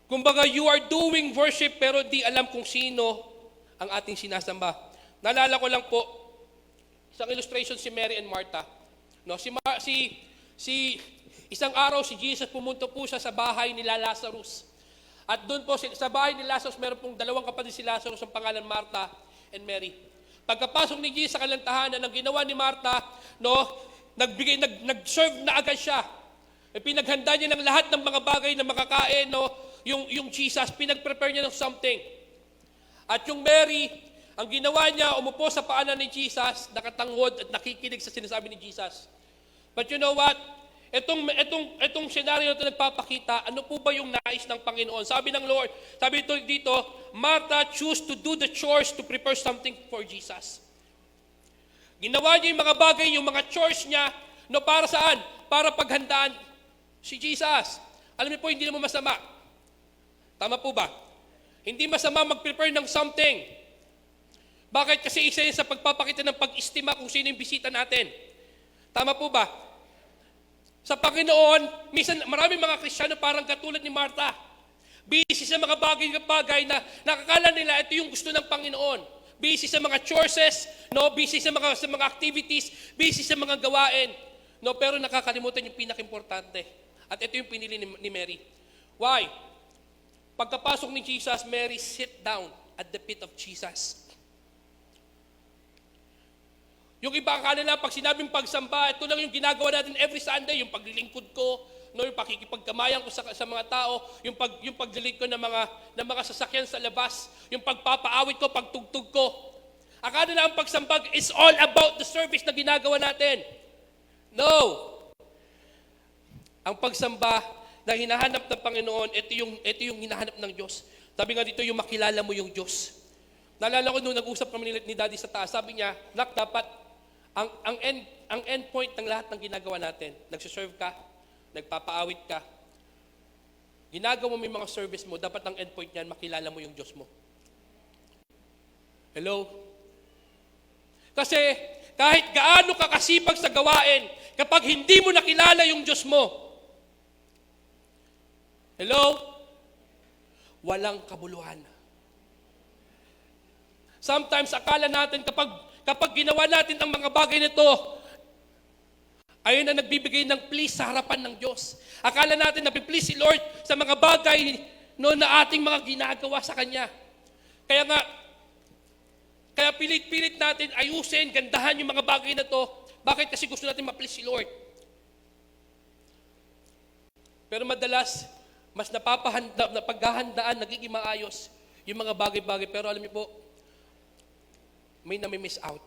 Kumbaga, you are doing worship pero di alam kung sino ang ating sinasamba. Naalala ko lang po, isang illustration si Mary and Martha. No? Isang araw si Jesus pumunta po siya sa bahay nila Lazarus. At doon po sa bahay ni Lazarus, meron pong dalawang kapatid si Lazarus, ang pangalan Martha and Mary. Pagkapasok ni Jesus sa kanilang tahanan, ang ginawa ni Martha, nag-serve na agad siya. Pinaghanda niya ng lahat ng mga bagay na makakain, yung Jesus, pinag-prepare niya ng something. At yung Mary, ang ginawa niya, umupo sa paanan ni Jesus, nakatanghod at nakikinig sa sinasabi ni Jesus. But you know what? Itong senaryo na ito nagpapakita, ano po ba yung nais ng Panginoon? Sabi ng Lord, sabi dito, Martha choose to do the chores to prepare something for Jesus. Ginawa niya yung mga bagay, yung mga chores niya, para saan? Para paghandaan si Jesus. Alam niyo po, hindi naman masama. Tama po ba? Hindi masama mag-prepare ng something. Bakit? Kasi isa yun sa pagpapakita ng pag-estima kung sino yung bisita natin. Tama po ba? Sa Panginoon, minsan maraming mga Kristiyano parang katulad ni Martha. Busy sa mga bagay na nakakala nila ito yung gusto ng Panginoon. Busy sa mga chores, busy sa mga activities, busy sa mga gawain. Pero nakakalimutan yung pinaka-importante. At ito yung pinili ni Mary. Why? Pagkapasok ni Jesus, Mary sit down at the feet of Jesus. Yung iba akala nila, pag sinabing pagsamba, ito lang yung ginagawa natin every Sunday, yung paglilingkod ko, yung pakikipagkamayan ko sa mga tao, yung paglilig ko ng mga sasakyan sa labas, yung pagpapaawit ko, pagtugtog ko. Akala nila ang pagsamba is all about the service na ginagawa natin. No! Ang pagsamba na hinahanap ng Panginoon, ito yung hinahanap ng Diyos. Sabi nga dito, yung makilala mo yung Diyos. Naalala ko nung nag-usap kami ni Daddy sa taas, sabi niya, Nak, dapat ang end point ng lahat ng ginagawa natin, nagsiserve ka, nagpapaawit ka, ginagawa mo yung mga service mo, dapat ang end point niyan, makilala mo yung Diyos mo. Hello? Kasi kahit gaano ka kasipag sa gawain, kapag hindi mo nakilala yung Diyos mo, hello? Walang kabuluhan. Sometimes akala natin kapag ginawa natin ang mga bagay nito, ayun na nagbibigay ng please sa harapan ng Diyos. Akala natin na please si Lord sa mga bagay na ating mga ginagawa sa Kanya. Kaya pilit-pilit natin ayusin, gandahan yung mga bagay na to. Bakit? Kasi gusto natin ma-please si Lord. Pero madalas, mas napaghahandaan, nagiging maayos yung mga bagay-bagay. Pero alam niyo po, may nami-miss out.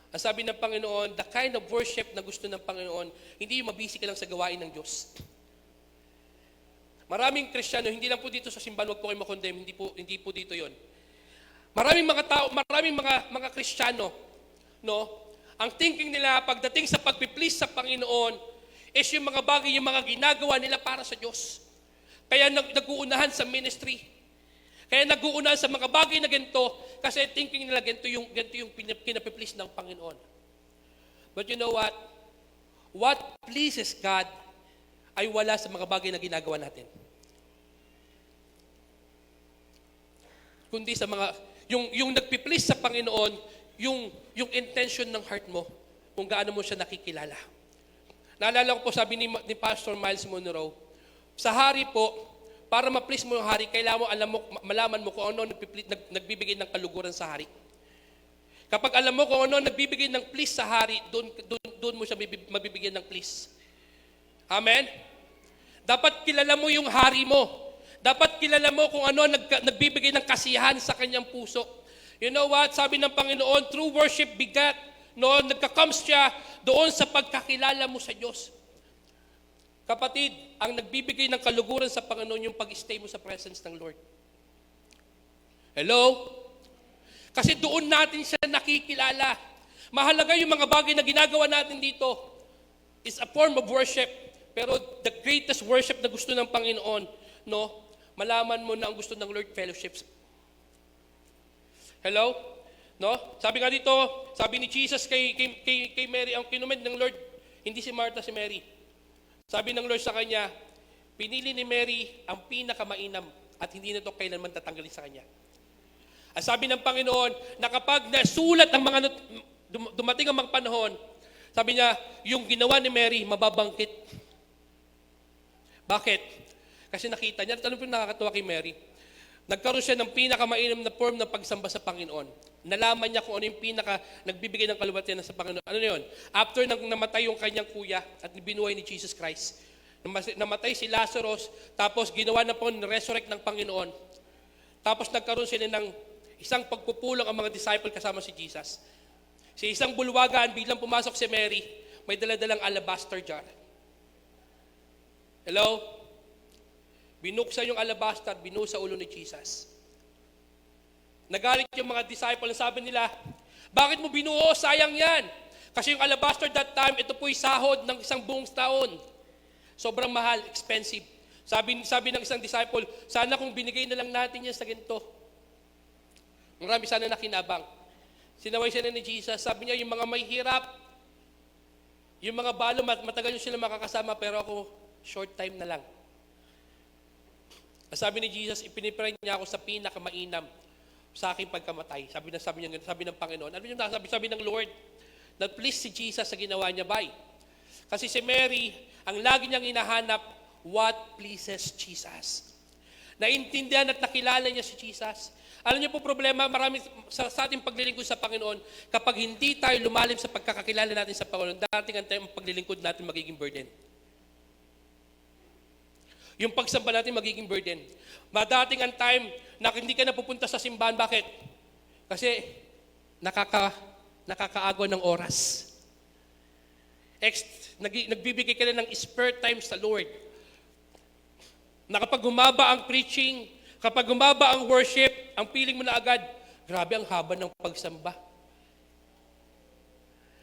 Ang sabi ng Panginoon, the kind of worship na gusto ng Panginoon, hindi yung mabisi ka lang sa gawain ng Diyos. Maraming Kristiyano, hindi lang po dito sa simbahan, wag po kayo makondem, hindi po dito yon. Maraming mga tao, maraming mga Kristiyano, ang thinking nila pagdating sa pagpiplease sa Panginoon is yung mga bagay, yung mga ginagawa nila para sa Diyos. Kaya nag-uunahan sa ministry. Kaya nag-uunahan sa mga bagay na ganito kasi thinking nila ganito yung kinapiplease ng Panginoon. But you know what? What pleases God ay wala sa mga bagay na ginagawa natin. Kundi sa mga, yung nagpiplease sa Panginoon, yung intention ng heart mo, kung gaano mo siya nakikilala. Naalala ko po, sabi ni Pastor Miles Monroe, sa hari po, para ma-please mo yung hari, kailangan mo, malaman mo kung ano nagbibigay ng kaluguran sa hari. Kapag alam mo kung ano nagbibigay ng please sa hari, doon mo siya mabibigyan ng please. Amen? Dapat kilala mo yung hari mo. Dapat kilala mo kung ano nagbibigay ng kasiyahan sa kanyang puso. You know what? Sabi ng Panginoon, true worship bigat. No, nagka-comes siya doon sa pagkakilala mo sa Diyos. Kapatid, ang nagbibigay ng kaluguran sa Panginoon yung pag-stay mo sa presence ng Lord. Hello? Kasi doon natin siya nakikilala. Mahalaga yung mga bagay na ginagawa natin dito. It's a form of worship. Pero the greatest worship na gusto ng Panginoon, no, malaman mo na ang gusto ng Lord, fellowships. Hello? No? Sabi nga dito, sabi ni Jesus kay Mary, ang kinumed ng Lord, hindi si Martha, si Mary. Sabi ng Lord sa kanya, pinili ni Mary ang pinakamainam at hindi na ito kailanman tatanggalin sa kanya. At sabi ng Panginoon, na kapag nasulat ang mga dumating ang mga panahon, sabi niya, yung ginawa ni Mary, mababangkit. Bakit? Kasi nakita niya, tanong po nakakatuwa kay Mary, nagkaroon siya ng pinakamainam na form ng pagsamba sa Panginoon. Nalaman niya kung ano yung nagbibigay ng kaluwalhatian sa Panginoon. Ano yun? After nang namatay yung kanyang kuya at binuhay ni Jesus Christ, namatay si Lazarus, tapos ginawa na po resurrect ng Panginoon. Tapos nagkaroon sila ng isang pagpupulong ang mga disciple kasama si Jesus. Sa isang bulwagan, biglang pumasok si Mary, may daladalang alabaster jar. Hello? Binuksan yung alabaster, binuhos sa ulo ni Jesus. Nagalit yung mga disciple, sabi nila, bakit mo binuo? Sayang yan. Kasi yung alabaster that time, ito po'y sahod ng isang buong taon. Sobrang mahal, expensive. Sabi ng isang disciple, sana kung binigay na lang natin yan sa ganito. Marami sana nakinabang. Sinaway sila ni Jesus, sabi niya, yung mga may hirap, yung mga balo, matagal yung sila makakasama, pero ako, short time na lang. Sabi ni Jesus, ipinipray niya ako sa pinakamainam sa aking pagkamatay. Sabi ng Panginoon. Ano yung sabi ng Lord? That please si Jesus sa ginawa niya ba? Kasi si Mary, ang lagi niyang hinahanap, what pleases Jesus. Naintindihan at nakilala niya si Jesus. Alam niyo po problema, marami sa ating paglilingkod sa Panginoon, kapag hindi tayo lumalim sa pagkakakilala natin sa Panginoon, dating ang paglilingkod natin magiging burden. Yung pagsamba natin magiging burden. Madating ang time na hindi ka napupunta sa simbahan. Bakit? Kasi nakakaagaw ng oras. Nagbibigay ka na ng spare time sa Lord. Na kapag humaba ang preaching, kapag humaba ang worship, ang feeling mo na agad, grabe ang haba ng pagsamba.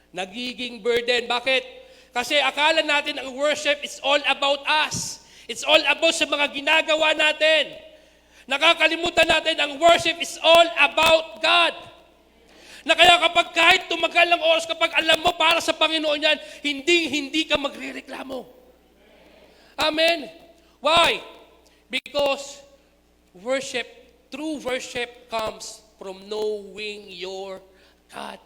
Nagiging burden. Bakit? Kasi akala natin ang worship is all about us. It's all about sa mga ginagawa natin. Nakakalimutan natin ang worship is all about God. Na kaya kapag kahit tumagal ng oras, kapag alam mo para sa Panginoon yan, hindi ka magrereklamo. Amen? Why? Because true worship comes from knowing your God.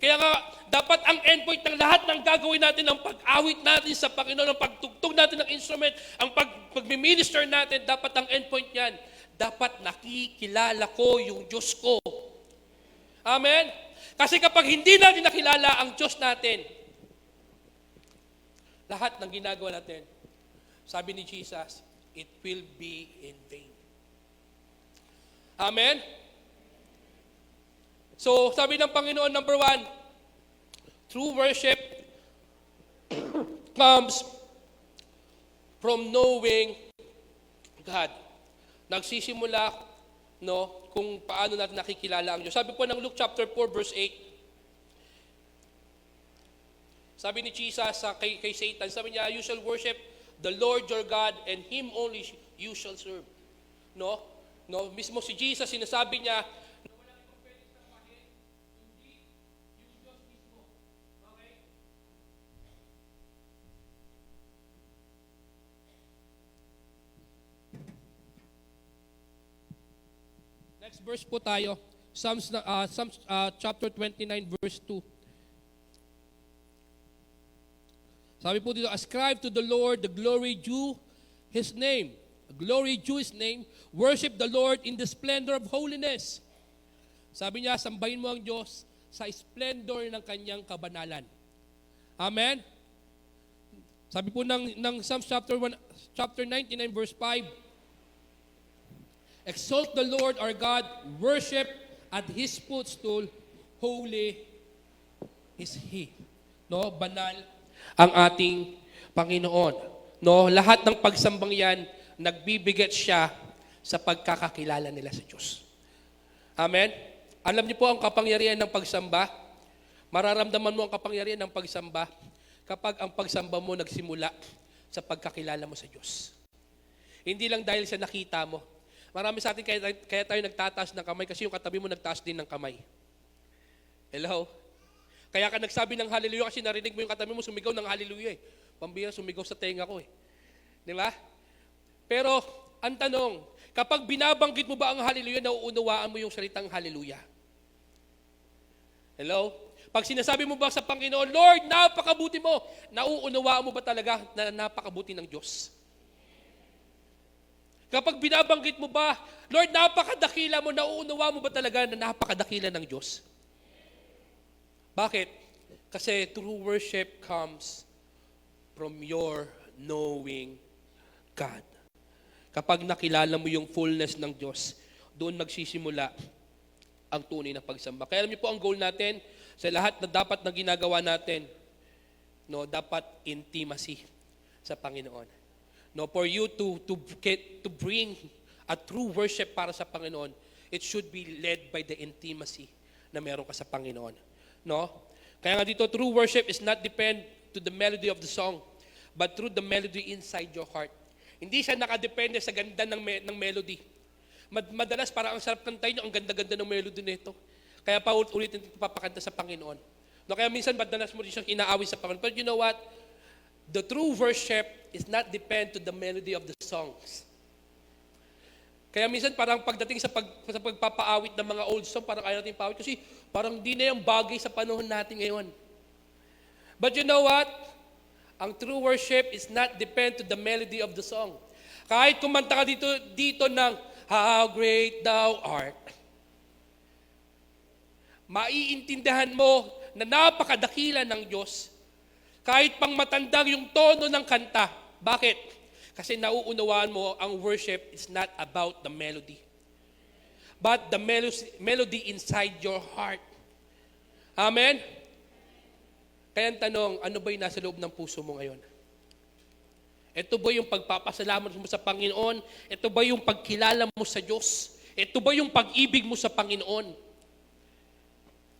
Kaya nga, dapat ang endpoint ng lahat ng gagawin natin, ang pag-awit natin sa Panginoon, ang pagtugtog natin ng instrument, ang pag-minister natin, dapat ang endpoint yan. Dapat nakikilala ko yung Diyos ko. Amen? Kasi kapag hindi natin nakilala ang Diyos natin, lahat ng ginagawa natin, sabi ni Jesus, it will be in vain. Amen? So, sabi ng Panginoon, number 1, true worship comes from knowing God. Nagsisimula, kung paano natin nakikilala ang Diyos. Sabi po ng Luke chapter 4, verse 8, sabi ni Jesus kay Satan, sabi niya, you shall worship the Lord your God and Him only you shall serve. Mismo si Jesus, sinasabi niya, next verse po tayo. Psalms chapter 29 verse 2. Sabi po dito, ascribe to the Lord the glory due His name. Glory to His name. Worship the Lord in the splendor of holiness. Sabi niya, sambahin mo ang Diyos sa splendor ng kanyang kabanalan. Amen? Sabi po ng Psalms chapter 99 verse 5, exalt the Lord our God, worship at His footstool, holy is He. No, banal ang ating Panginoon. No, lahat ng pagsambang yan, nagbibigat siya sa pagkakakilala nila sa Diyos. Amen? Alam niyo po ang kapangyarihan ng pagsamba? Mararamdaman mo ang kapangyarihan ng pagsamba kapag ang pagsamba mo nagsimula sa pagkakilala mo sa Diyos. Hindi lang dahil sa nakita mo. Marami sa atin kaya tayo nagtataas ng kamay kasi yung katabi mo nagtaas din ng kamay. Hello? Kaya ka nagsabi ng hallelujah kasi narinig mo yung katabi mo sumigaw ng hallelujah eh. Pambira sumigaw sa tenga ko eh. Di ba? Pero ang tanong, kapag binabanggit mo ba ang hallelujah, nauunawaan mo yung salitang hallelujah? Hello? Pag sinasabi mo ba sa Panginoon, Lord, napakabuti mo, nauunawaan mo ba talaga na napakabuti ng Diyos? Kapag binabanggit mo ba, Lord, napakadakila mo, nauunawaan mo ba talaga na napakadakila ng Diyos? Bakit? Kasi true worship comes from your knowing God. Kapag nakilala mo yung fullness ng Diyos, doon magsisimula ang tunay na pagsamba. Kaya alam niyo po ang goal natin, sa lahat na dapat na ginagawa natin, no, dapat intimacy sa Panginoon. No, for you to bring a true worship para sa Panginoon, it should be led by the intimacy na meron ka sa Panginoon. No? Kaya nga dito, true worship is not depend to the melody of the song, but through the melody inside your heart. Hindi siya nakadepende sa ganda ng melody. Madalas parang ang sarap kantahin nyo, ang ganda-ganda ng melody nito. Kaya ulitin papakanta sa Panginoon. No, kaya minsan madalas mo rin siyang inaawit sa Panginoon. But you know what? The true worship is not depend to the melody of the songs. Kaya minsan parang pagdating sa pagpapaawit ng mga old song, parang ayaw natin paawit kasi parang di na yung bagay sa panahon natin ngayon. But you know what? Ang true worship is not depend to the melody of the song. Kahit kumanta ka dito ng How Great Thou Art, maiintindihan mo na napakadakila ng Diyos kahit pang matandang yung tono ng kanta. Bakit? Kasi nauunawaan mo ang worship is not about the melody, but the melody inside your heart. Amen? Kaya ang tanong, ano ba yung nasa loob ng puso mo ngayon? Ito ba yung pagpapasalamat mo sa Panginoon? Ito ba yung pagkilala mo sa Diyos? Ito ba yung pag-ibig mo sa Panginoon?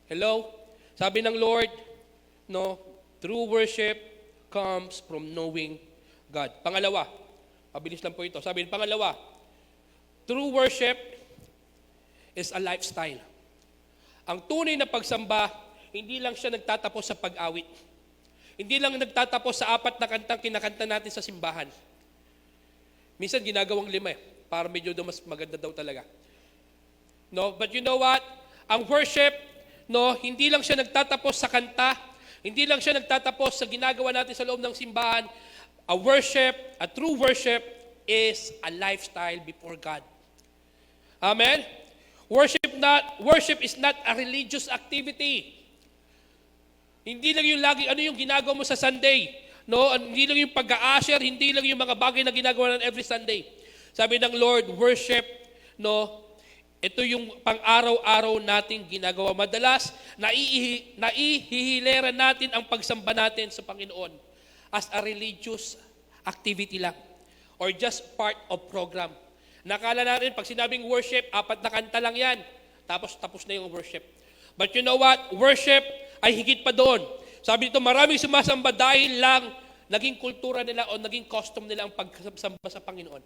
Hello? Sabi ng Lord, no, true worship comes from knowing God. Pangalawa, mabilis lang po ito. Sabi, pangalawa, true worship is a lifestyle. Ang tunay na pagsamba, hindi lang siya nagtatapos sa pag-awit. Hindi lang nagtatapos sa 4 na kantang kinakanta natin sa simbahan. Minsan ginagawang 5 para medyo mas maganda daw talaga. No, but you know what? Ang worship, no, hindi lang siya nagtatapos sa kanta, hindi lang siya nagtatapos sa ginagawa natin sa loob ng simbahan. A true worship is a lifestyle before God. Amen? Worship is not a religious activity. Hindi lang yung lagi ano yung ginagawa mo sa Sunday. No, hindi lang yung pag-a-usher, hindi lang yung mga bagay na ginagawa natin every Sunday. Sabi ng Lord, worship, no, ito yung pang-araw-araw nating ginagawa. Madalas, naihihilera natin ang pagsamba natin sa Panginoon as a religious activity lang or just part of program. Nakala natin, pag sinabing worship, 4 na kanta lang yan. Tapos na yung worship. But you know what? Worship ay higit pa doon. Sabi dito, maraming sumasamba dahil lang naging kultura nila o naging custom nila ang pagsamba sa Panginoon.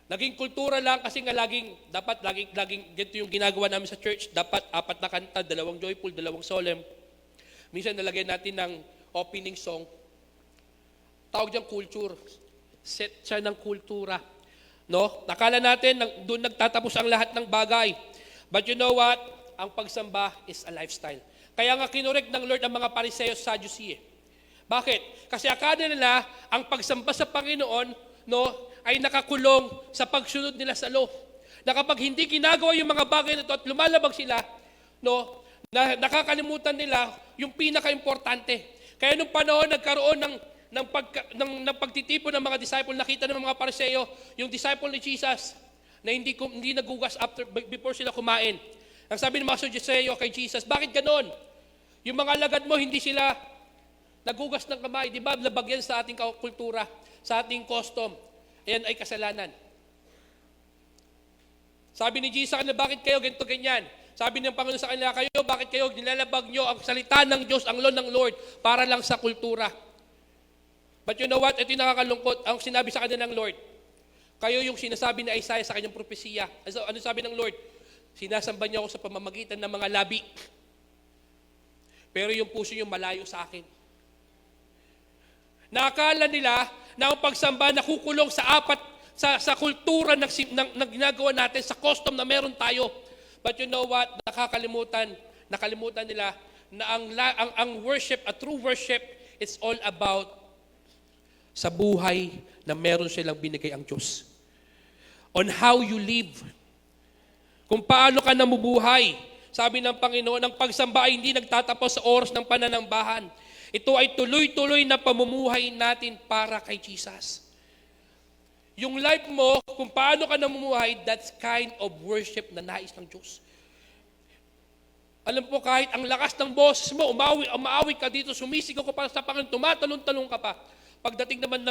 Naging kultura lang kasi nga laging ganito yung ginagawa namin sa church. Dapat 4 na kanta, 2 joyful, 2 solemn. Minsan nalagay natin ng opening song. Tawag diyang culture. Set siya ng kultura. No? Nakala natin doon nagtatapos ang lahat ng bagay. But you know what? Ang pagsamba is a lifestyle. Kaya nga kinorek ng Lord ang mga Pariseo sa Sadducee. Bakit? Kasi akala nila ang pagsamba sa Panginoon, no, ay nakakulong sa pagsunod nila sa law. Na kapag hindi ginagawa yung mga bagay na ito at lumalabag sila, no, nakakalimutan nila yung pinaka-importante. Kaya nung panahon nagkaroon ng pagtitipon ng mga disciple, nakita ng mga Pariseo, yung disciple ni Jesus, na hindi nagugas before sila kumain. Ang sabi ng mga Saduceo kay Jesus, bakit ganon? Yung mga alagad mo, hindi sila nagugas ng kamay. Di ba, labag yan sa ating kultura, sa ating custom. Ayan ay kasalanan. Sabi ni Jesus sa kanila, bakit kayo ganito ganyan? Sabi ng Panginoon sa kanila, bakit kayo nilalabag nyo ang salita ng Diyos, ang law ng Lord, para lang sa kultura? But you know what? Ito yung nakakalungkot. Ang sinabi sa kanila ng Lord, kayo yung sinasabi ni Isaiah sa kanyang propesiya. Ano sabi ng Lord? Sinasamba niyo ako sa pamamagitan ng mga labi. Pero yung puso niyo malayo sa akin. Nakakala nila na ang pagsamba nakukulong sa kultura ng ginagawa natin, sa custom na meron tayo. But you know what? Nakalimutan nila na ang worship, a true worship, it's all about sa buhay na meron silang binigay ang Diyos. On how you live. Kung paano ka namubuhay. Sabi ng Panginoon, ang pagsamba ay hindi nagtatapos sa oras ng pananambahan. Ito ay tuloy-tuloy na pamumuhay natin para kay Jesus. Yung life mo, kung paano ka namumuhay, that's kind of worship na nais ng Diyos. Alam po, kahit ang lakas ng boses mo, umaawi ka dito, sumisigaw ka para sa Panginoon, tumatalon-talon ka pa. Pagdating naman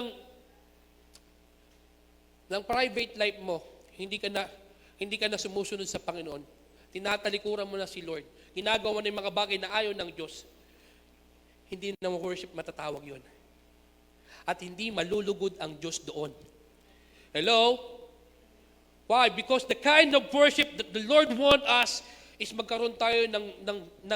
ng private life mo, hindi ka na sumusunod sa Panginoon. Tinatalikuran mo na si Lord. Ginagawa mo na yung mga bagay na ayaw ng Diyos. Hindi na worship matatawag yun. At hindi malulugod ang Diyos doon. Hello? Why? Because the kind of worship that the Lord wants us is magkaroon tayo ng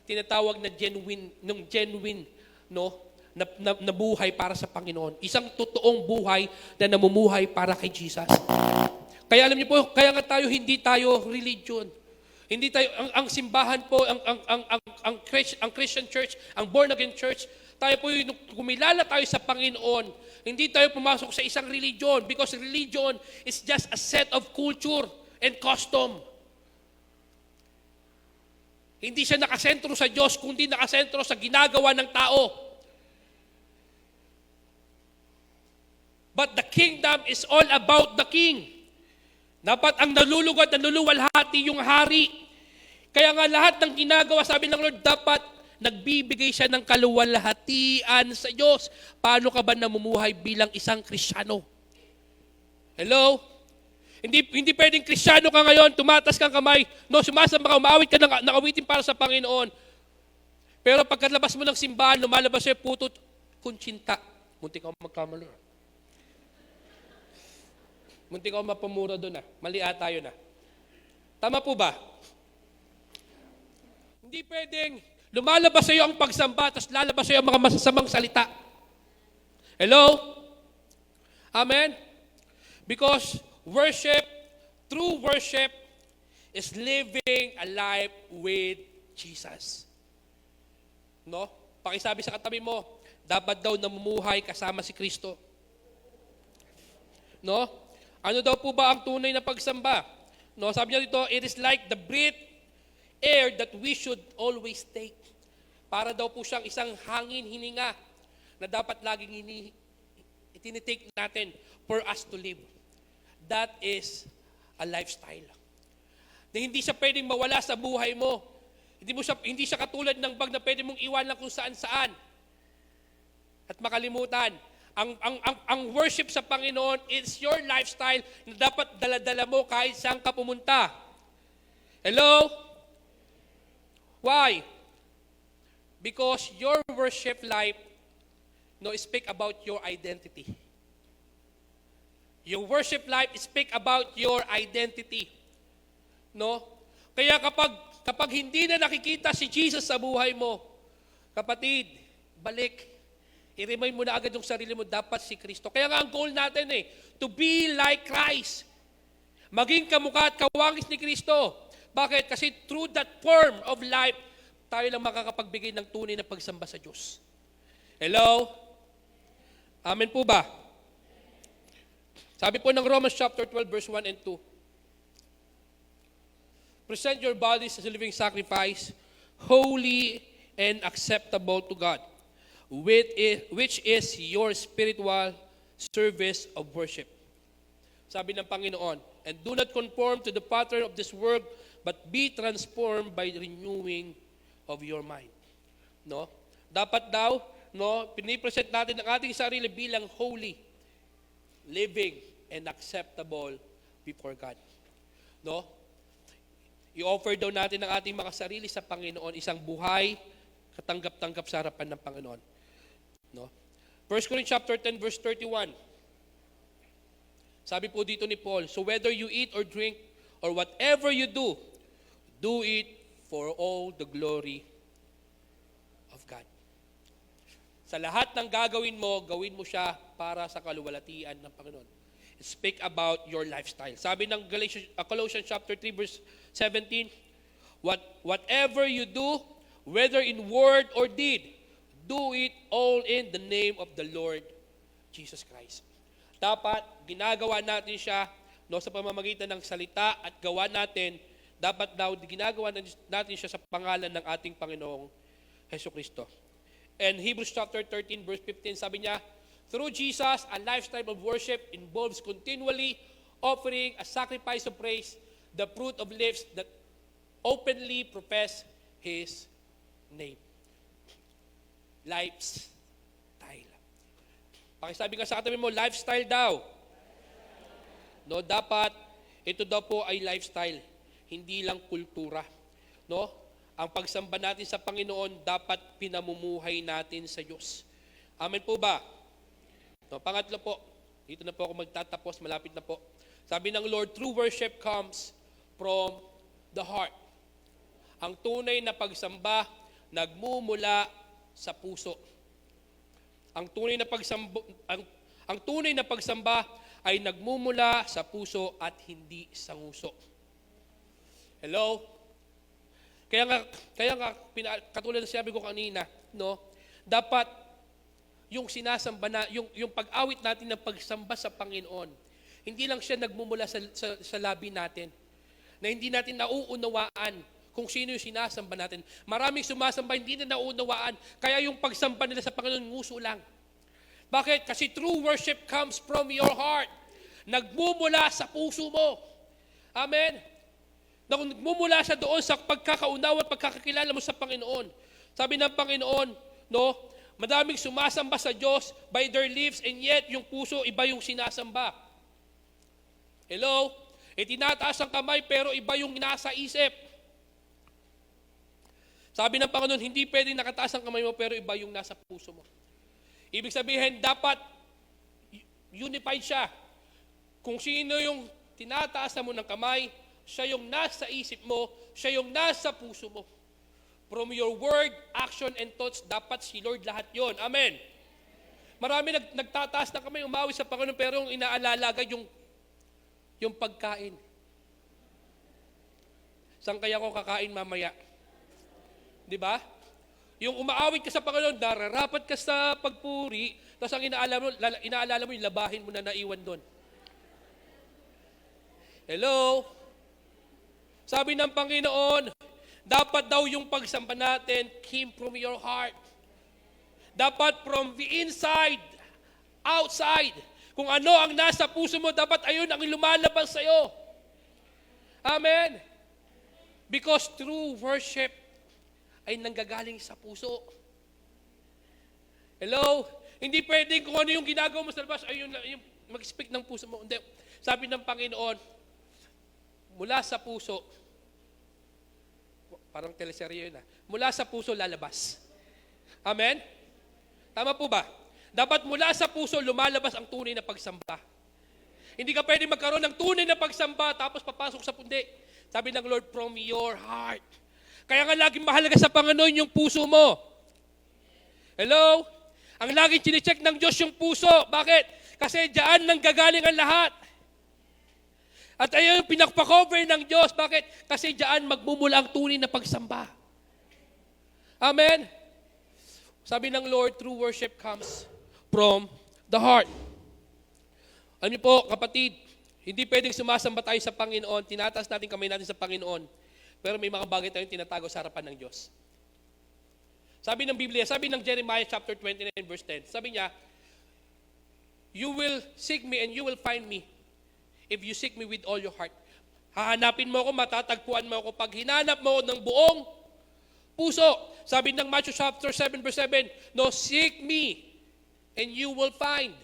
tinatawag na genuine, no? Na buhay para sa Panginoon. Isang totoong buhay na namumuhay para kay Jesus. Kaya alam niyo po, kaya nga hindi tayo religion. Hindi tayo, ang simbahan po, ang Christian church, ang born again church, tayo po yung kumilala tayo sa Panginoon. Hindi tayo pumasok sa isang religion because religion is just a set of culture and custom. Hindi siya nakasentro sa Diyos, kundi nakasentro sa ginagawa ng tao. But the kingdom is all about the king. Dapat ang nalulugod, naluluwalhati yung hari. Kaya nga lahat ng ginagawa, sabi ng Lord, dapat nagbibigay siya ng kaluwalhatian sa Diyos. Paano ka ba namumuhay bilang isang Kristiyano? Hello? Hindi pwedeng Kristiyano ka ngayon, tumatas kang kamay, no, sumasamba ka, umaawit ka ng awitin para sa Panginoon. Pero pagkalabas mo ng simbahan, lumalabas siya putot, kuntsinta. Muntik ako magkamali. Muntik ako mapamura doon. Mali ata yun. Tama po ba? Hindi pwedeng lumalabas sa iyo ang pagsamba tapos lalabas sa iyo ang mga masasamang salita. Hello? Amen? Because worship, true worship, is living a life with Jesus. No? Pakisabi sa katabi mo, dapat daw namumuhay kasama si Kristo. No? Ano daw po ba ang tunay na pagsamba? No, sabi niya dito, it is like the breath air that we should always take. Para daw po siyang isang hangin, hininga na dapat laging itinitake natin for us to live. That is a lifestyle. Na hindi siya pwedeng mawala sa buhay mo. Hindi siya katulad ng bag na pwede mong iwan lang kung saan-saan. At makalimutan. Ang worship sa Panginoon is your lifestyle na dapat dala-dala mo kahit saan ka pumunta. Hello? Why? Because your worship life speak about your identity. Your worship life speak about your identity. No? Kaya kapag hindi na nakikita si Jesus sa buhay mo, kapatid, balik. I-remind mo na agad yung sarili mo, dapat si Kristo. Kaya nga ang goal natin to be like Christ. Maging kamukha at kawangis ni Kristo. Bakit? Kasi through that form of life, tayo lang makakapagbigay ng tunay na pagsamba sa Diyos. Hello? Amen po ba? Sabi po ng Romans chapter 12 verse 1 and 2. Present your bodies as a living sacrifice, holy and acceptable to God, which is your spiritual service of worship. Sabi ng Panginoon, and do not conform to the pattern of this world, but be transformed by renewing of your mind. No? Dapat daw, no, pinipresent natin ang ating sarili bilang holy, living, and acceptable before God. No? I-offer daw natin ang ating mga sarili sa Panginoon, isang buhay, katanggap-tanggap sa harapan ng Panginoon. No? 1 Corinthians chapter 10 verse 31. Sabi po dito ni Paul, so whether you eat or drink or whatever you do, do it for all the glory of God. Sa lahat ng gagawin mo, gawin mo siya para sa kaluwalhatian ng Panginoon. Speak about your lifestyle. Sabi ng Colossians chapter 3 verse 17, whatever you do, whether in word or deed, do it all in the name of the Lord Jesus Christ. Dapat ginagawa natin siya no, sa pamamagitan ng salita at gawa natin, dapat daw ginagawa natin siya sa pangalan ng ating Panginoong Hesukristo. And Hebrews chapter 13 verse 15, sabi niya, through Jesus, a lifestyle of worship involves continually offering a sacrifice of praise, the fruit of lips that openly profess His name. Lifestyle. Pakisabi nga sa katabi mo, lifestyle daw. No, dapat, ito daw po ay lifestyle, hindi lang kultura. No? Ang pagsamba natin sa Panginoon, dapat pinamumuhay natin sa Diyos. Amen po ba? No, pangatlo po, dito na po ako magtatapos, malapit na po. Sabi ng Lord, true worship comes from the heart. Ang tunay na pagsamba, nagmumula sa puso. Ang tunay na pagsamba ay nagmumula sa puso at hindi sa nguso. Hello? Kaya nga katulad ng sinabi ko kanina, no? Dapat yung sinasamba na yung pag-awit natin ng pagsamba sa Panginoon, hindi lang siya nagmumula sa labi natin. Na hindi natin nauunawaan kung sino yung sinasamba natin. Maraming sumasamba, hindi na nauunawaan. Kaya yung pagsamba nila sa Panginoon, nguso lang. Bakit? Kasi true worship comes from your heart. Nagmumula sa puso mo. Amen? Nagmumula siya doon sa pagkakaunawa at pagkakakilala mo sa Panginoon. Sabi ng Panginoon, no, madaming sumasamba sa Diyos by their lips and yet yung puso, iba yung sinasamba. Hello? Tinataas ang kamay pero iba yung nasa isip. Sabi ng Panginoon, hindi pwedeng nakataas ang kamay mo pero iba yung nasa puso mo. Ibig sabihin, dapat unified siya. Kung sino yung tinataas mo ng kamay, siya yung nasa isip mo, siya yung nasa puso mo. From your word, action, and thoughts, dapat si Lord lahat yon. Amen. Marami nagtataas ng kamay, umawi sa Panginoon, pero yung inaalala yung pagkain. Saan kaya ko kakain mamaya? Di ba? Yung umaawit ka sa Panginoon, nararapat ka sa pagpuri, tapos ang inaalala mo yung labahin mo na naiwan doon. Hello? Sabi ng Panginoon, dapat daw yung pagsamba natin came from your heart. Dapat from the inside, outside. Kung ano ang nasa puso mo, dapat ayun ang lumalabas sa'yo. Amen? Because true worship ay nanggagaling sa puso. Hello? Hindi pwedeng kung ano yung ginagawa mo sa labas, ay yung mag-speak ng puso mo. Hindi. Sabi ng Panginoon, mula sa puso, parang teleserye yun mula sa puso lalabas. Amen? Tama po ba? Dapat mula sa puso lumalabas ang tunay na pagsamba. Hindi ka pwede magkaroon ng tunay na pagsamba tapos papasok sa pundi. Sabi ng Lord, from your heart. Kaya nga laging mahalaga sa Panginoon yung puso mo. Hello? Ang laging chine-check ng Diyos yung puso. Bakit? Kasi diyan nang gagaling ang lahat. At ayun yung pinagpa-cover ng Diyos. Bakit? Kasi diyan magmumula ang tunay na pagsamba. Amen? Sabi ng Lord, true worship comes from the heart. Alam niyo po, kapatid, hindi pwedeng sumasamba tayo sa Panginoon, tinataas natin kamay natin sa Panginoon, pero may mga bagay tayong tinatago sa harapan ng Diyos. Sabi ng Biblia, sabi ng Jeremiah chapter 29 verse 10, sabi niya, you will seek me and you will find me if you seek me with all your heart. Hahanapin mo ako, matatagpuan mo ako pag hinanap mo ako ng buong puso. Sabi ng Matthew chapter 7 verse 7, no, seek me and you will find.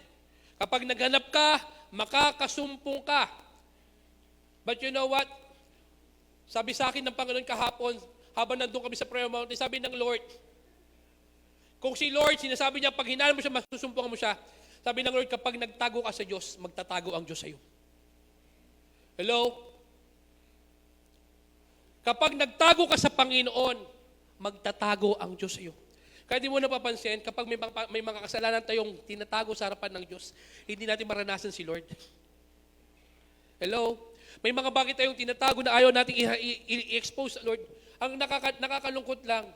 Kapag naghanap ka, makakasumpong ka. But you know what? Sabi sa akin ng Panginoon kahapon, habang nandun kami sa prayer mountain, sabi ng Lord, kung si Lord, sinasabi niya, pag hinanap mo siya, masusumpungan mo siya. Sabi ng Lord, kapag nagtago ka sa Diyos, magtatago ang Diyos sa iyo. Hello? Kapag nagtago ka sa Panginoon, magtatago ang Diyos sa iyo. Kaya di mo napapansin, kapag may mga kasalanan tayong tinatago sa harapan ng Diyos, hindi natin maranasan si Lord. Hello? May mga bagay tayong tinatago na ayaw natin i-expose sa Lord. Ang nakakalungkot lang,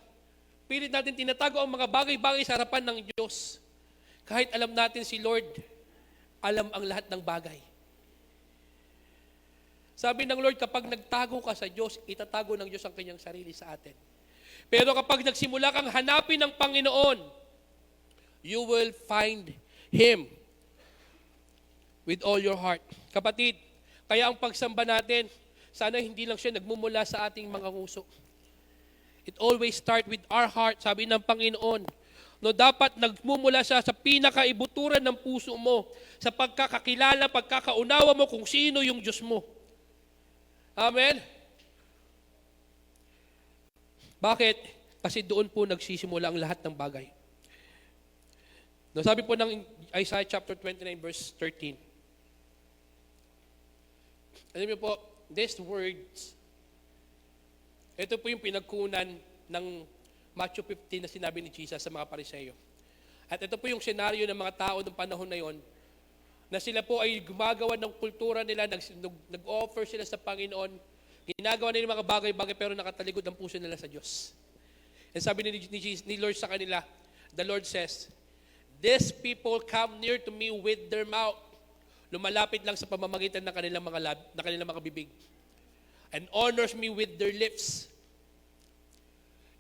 pilit natin tinatago ang mga bagay-bagay sa harapan ng Diyos. Kahit alam natin si Lord, alam ang lahat ng bagay. Sabi ng Lord, kapag nagtago ka sa Diyos, itatago ng Diyos ang kanyang sarili sa atin. Pero kapag nagsimula kang hanapin ng Panginoon, you will find Him with all your heart. Kapatid, kaya ang pagsamba natin, sana hindi lang siya nagmumula sa ating mga nguso. It always start with our heart, sabi ng Panginoon. No, dapat nagmumula siya sa pinakaibuturan ng puso mo, sa pagkakakilala, pagkakaunawa mo kung sino yung Diyos mo. Amen? Bakit? Kasi doon po nagsisimula ang lahat ng bagay. No, sabi po ng Isaiah chapter 29 verse 13. Alam niyo po, these words, ito po yung pinagkunan ng Matthew 15 na sinabi ni Jesus sa mga Pariseyo. At ito po yung senaryo ng mga tao ng panahon na yon, na sila po ay gumagawa ng kultura nila, nag-offer sila sa Panginoon, ginagawa nila mga bagay-bagay pero nakatalikod ang puso nila sa Diyos. And sabi ni Lord sa kanila, the Lord says, these people come near to me with their mouth. Lumalapit lang sa pamamagitan ng kanilang mga bibig. And honors me with their lips.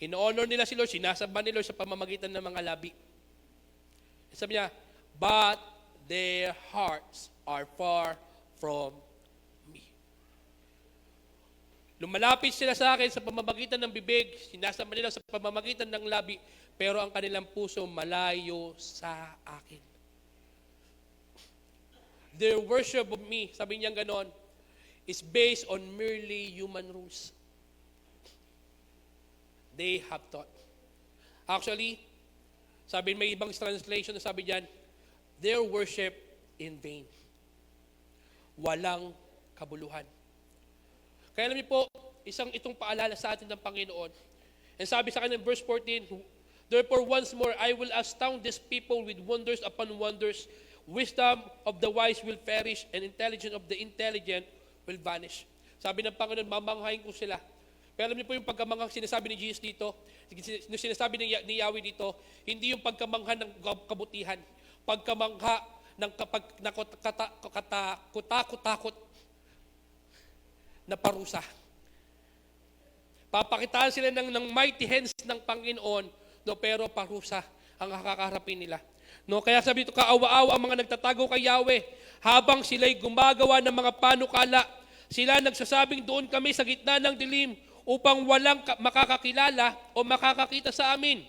In-honor nila si Lord, sinasamba ni Lord sa pamamagitan ng mga labi. Sabi niya, but their hearts are far from me. Lumalapit sila sa akin sa pamamagitan ng bibig, sinasamba nila sa pamamagitan ng labi, pero ang kanilang puso malayo sa akin. Their worship of me, sabi niya ganon, is based on merely human rules. They have taught. Actually, sabi may ibang translation na sabi diyan, their worship in vain. Walang kabuluhan. Kaya alam niyo po, itong paalala sa atin ng Panginoon. And sabi sa kanya in verse 14, therefore once more I will astound this people with wonders upon wonders. Wisdom of the wise will perish and intelligence of the intelligent will vanish. Sabi ng Panginoon, mamanghain ko sila. Pero alam niyo po yung pagkamangha sinasabi ni Jesus dito, yung sinasabi ni Yahweh dito, hindi yung pagkamangha ng kabutihan, pagkamangha ng katakot na parusa. Papakitaan sila ng mighty hands ng Panginoon, no, pero parusa ang kakaharapin nila. No, kaya sabi dito, kaawa-awa ang mga nagtatago kay Yahweh habang sila'y gumagawa ng mga panukala. Sila nagsasabing doon kami sa gitna ng dilim upang walang makakakilala o makakakita sa amin.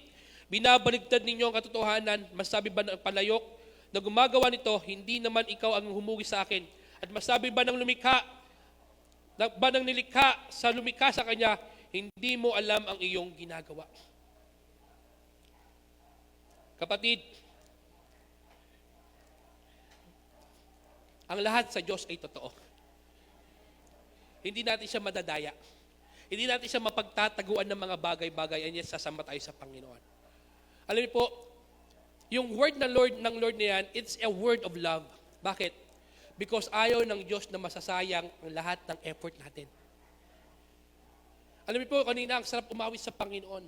Binabaligtad ninyo ang katotohanan, masabi ba ng palayok na gumagawa nito, hindi naman ikaw ang humugi sa akin. At masabi ba ng lumikha sa lumikha sa kanya, hindi mo alam ang iyong ginagawa. Kapatid, ang lahat sa Diyos ay totoo. Hindi natin siya madadaya. Hindi natin siya mapagtataguan ng mga bagay-bagay and yet sasamba tayo sa Panginoon. Alam niyo po, yung word ng Lord na yan, it's a word of love. Bakit? Because ayaw ng Diyos na masasayang ang lahat ng effort natin. Alam niyo po, kanina ang sarap umawit sa Panginoon.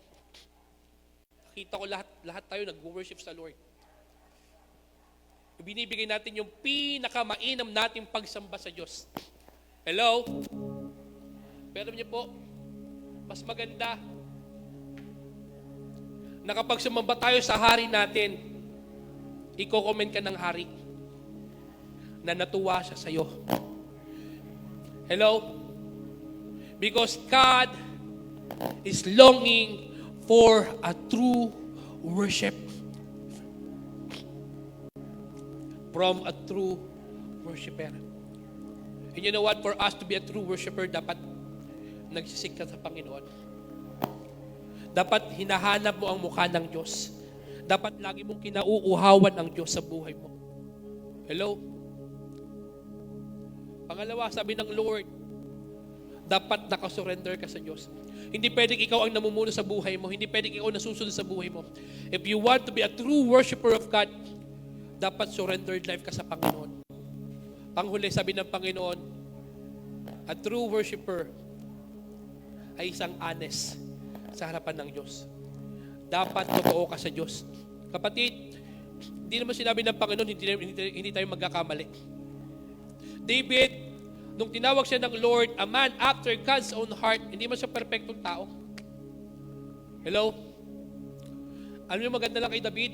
nakita ko lahat tayo nag-worship sa Lord. Binibigay natin yung pinakamainam nating pagsamba sa Diyos. Hello? Pero niyo po, mas maganda na kapag sumamba tayo sa hari natin, i-comment ka ng hari na natuwa siya sa'yo. Hello? Because God is longing for a true worship from a true worshiper. And you know what? For us to be a true worshiper, dapat nagsisik ka sa Panginoon. Dapat hinahanap mo ang mukha ng Diyos. Dapat lagi mong kinauuhawan ang Diyos sa buhay mo. Hello? Pangalawa, sabi ng Lord, dapat nakasurrender ka sa Diyos. Hindi pwedeng ikaw ang namumuno sa buhay mo. Hindi pwedeng ikaw nasusunod sa buhay mo. If you want to be a true worshiper of God, dapat surrendered life ka sa Panginoon. Panghuli, sabi ng Panginoon, a true worshiper ay isang honest sa harapan ng Diyos. Dapat totoo ka sa Diyos. Kapatid, hindi naman sinabi ng Panginoon, hindi tayo magkakamali. David, nung tinawag siya ng Lord, a man after God's own heart, hindi man siya perfectong tao. Hello? Ano yung maganda lang kay David?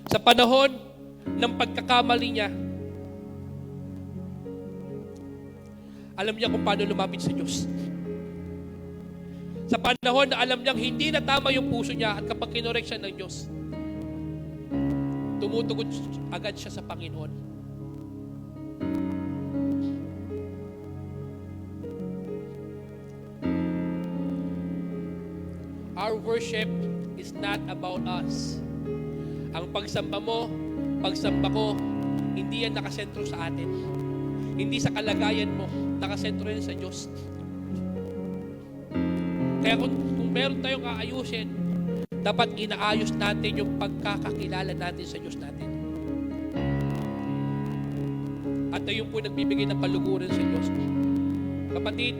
Sa panahon ng pagkakamali niya, alam niya kung paano lumapit sa Diyos. Sa panahon na alam niyang hindi na tama yung puso niya at kapag kinorek siya ng Diyos, tumutugon agad siya sa Panginoon. Our worship is not about us. Ang pagsamba mo, pagsamba ko, hindi yan nakasentro sa atin. Hindi sa kalagayan mo, nakasentro yan sa Diyos. Kaya kung meron tayong aayusin, dapat inaayos natin yung pagkakakilala natin sa Diyos natin. At ayun po nagbibigay ng kaluguran sa Diyos. Kapatid,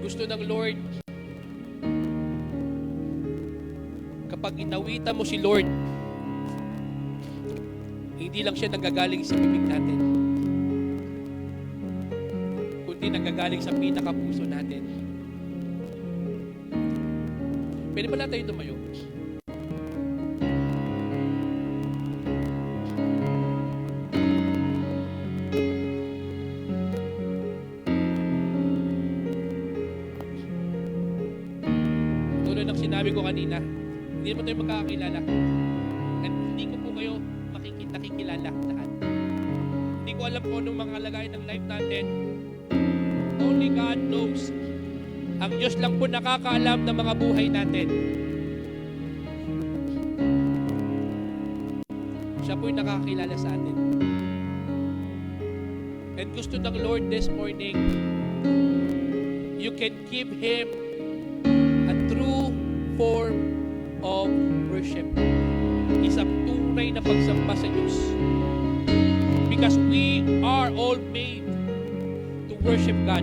gusto ng Lord, kapag inawitan mo si Lord, hindi lang siya nanggagaling sa bibig natin, kundi nanggagaling sa pinakapuso natin. Pwede ba natin tumayo? Tulad ng sinabi ko kanina, hindi naman tayo magkakakilala. At hindi ko po kayo nakikilala lahat. Hindi ko alam kung anong mga lagay ng life natin. Only God knows. Ang Diyos lang po nakakaalam ng mga buhay natin. Siya po yung nakakilala sa atin. And gusto ng Lord this morning, you can give Him a true form of worship. Isang tunay na pagsamba sa Diyos. Because we are all made to worship God.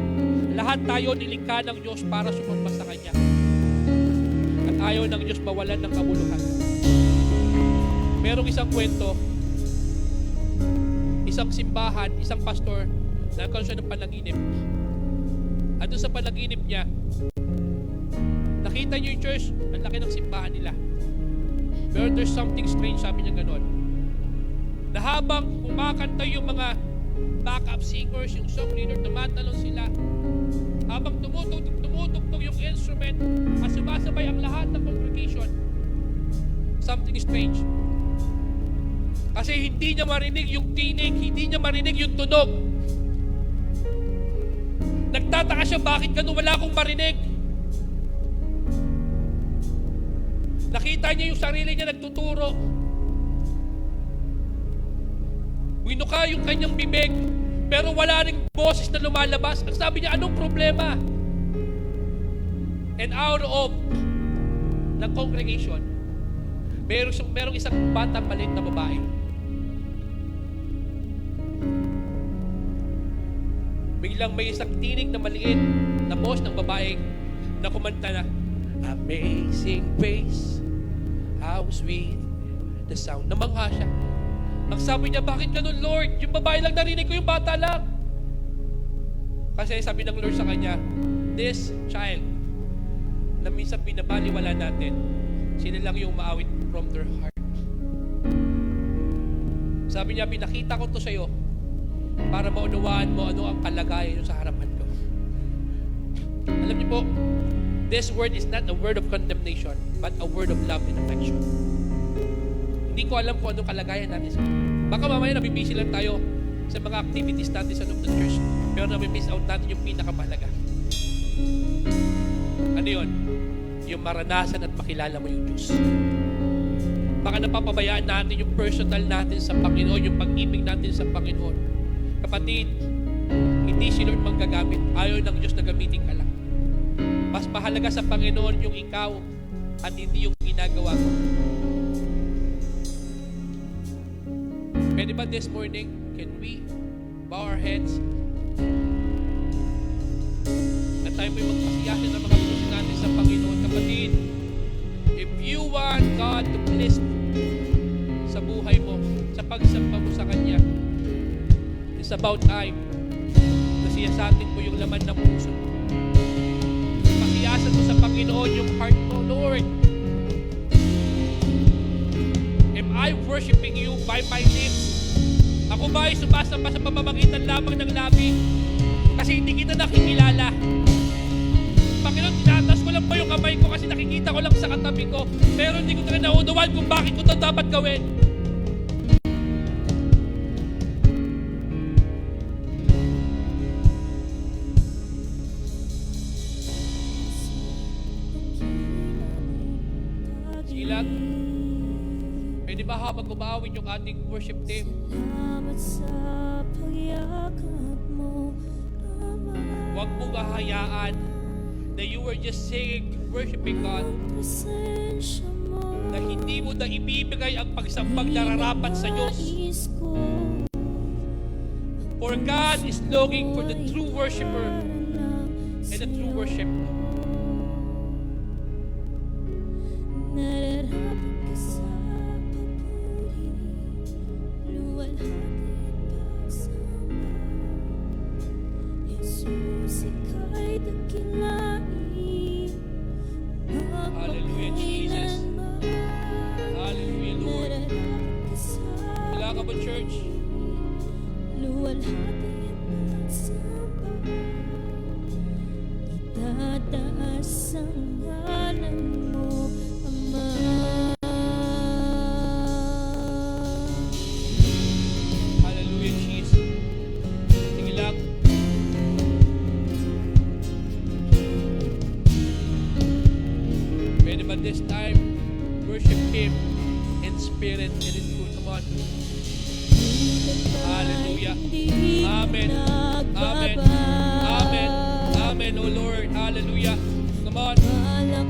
Lahat tayo nilikha ng Diyos para sumamba sa Kanya. At ayaw ng Diyos mawalan ng kabuluhan. Merong isang kwento, isang simbahan, isang pastor, nagkaroon siya ng panaginip. At doon sa panaginip niya, nakita niyo yung church, ang laki ng simbahan nila. Pero there's something strange, sabi niya ganon. Na habang kumakanta yung mga backup singers, yung song leader, tumatalon sila. Habang tumutugtog yung instrument at sumasabay ang lahat ng congregation, something strange. Kasi hindi niya marinig yung tinig, hindi niya marinig yung tunog. Nagtataka siya, bakit ganun wala akong marinig? Nakita niya yung sarili niya nagtuturo. Winuka yung kanyang bibig, pero wala ring boses na lumalabas. Ang sabi niya, anong problema? And out of ng congregation, merong isang batang maliit na babae. Biglang may isang tinig na maliit na boss ng babae na kumanta na, Amazing grace, how sweet the sound. Namangha siya. Ang sabi niya, bakit ganun, Lord? Yung babae lang narinig ko, yung bata lang. Kasi sabi ng Lord sa kanya, this child, na minsan binabaliwala natin, sila lang yung umaawit from their heart. Sabi niya, pinakita ko to sa'yo para maunawaan mo ano ang kalagayan sa harapan ko. Alam niyo po, this word is not a word of condemnation, but a word of love and affection. Hindi ko alam kung anong kalagayan natin sa baka mamaya nabibisi lang tayo sa mga activities natin sa loob ng church, pero nabimiss out natin yung pinakamahalaga. Ano yun? Yung maranasan at makilala mo yung Diyos. Baka napapabayaan natin yung personal natin sa Panginoon, yung pag-ibig natin sa Panginoon. Kapatid, hindi si Lord manggagamit. Ayaw ng Diyos na gamitin ka lang. Mas mahalaga sa Panginoon yung ikaw at hindi yung ginagawa mo. Pwede ba this morning, can we bow our heads? At tayo po'y magpasiyasin ng mga puso natin sa Panginoon. Kapatid, if you want God to bless sa buhay mo, sa pagsamba mo sa Kanya, it's about time na siyasatin mo yung laman ng puso mo. Pasiyasan mo sa Panginoon yung heart mo, Lord. Am I worshiping you by my lips? Ako ba ay sumasamba sa pamamagitan lamang ng labi? Kasi hindi kita nakikilala. Panginoon, tinatas ko lang ba yung kamay ko kasi nakikita ko lang sa katabi ko, pero hindi ko talaga nauunawaan kung bakit ko ito dapat gawin. Silat, pwede ba habang kumawin yung ating worship team? Salamat sa pagyakap mo, Ama. Huwag mong hahayaan na you were just singing, worshiping God, Presensya mo, na hindi mo na ibibigay ang pagsambang nararapat sa Diyos. nais ko. For God is looking for the true worshiper and the true worship. Nararapat ka sa papuri, luwalhati at pagsamba. Jesus, ika'y dakilain, Hallelujah, Jesus. Hallelujah, Lord. nararapat ka sa Kailangan ka ba, church? luwalhati at pagsamba. Itataas ang ngalan mo, Ama. Hallelujah, Jesus. Sige lang. Pwede ba this time, worship Him in spirit and in truth? Come on. Hallelujah. Amen. Amen. Amen. Amen, O Lord. Hallelujah. Come on.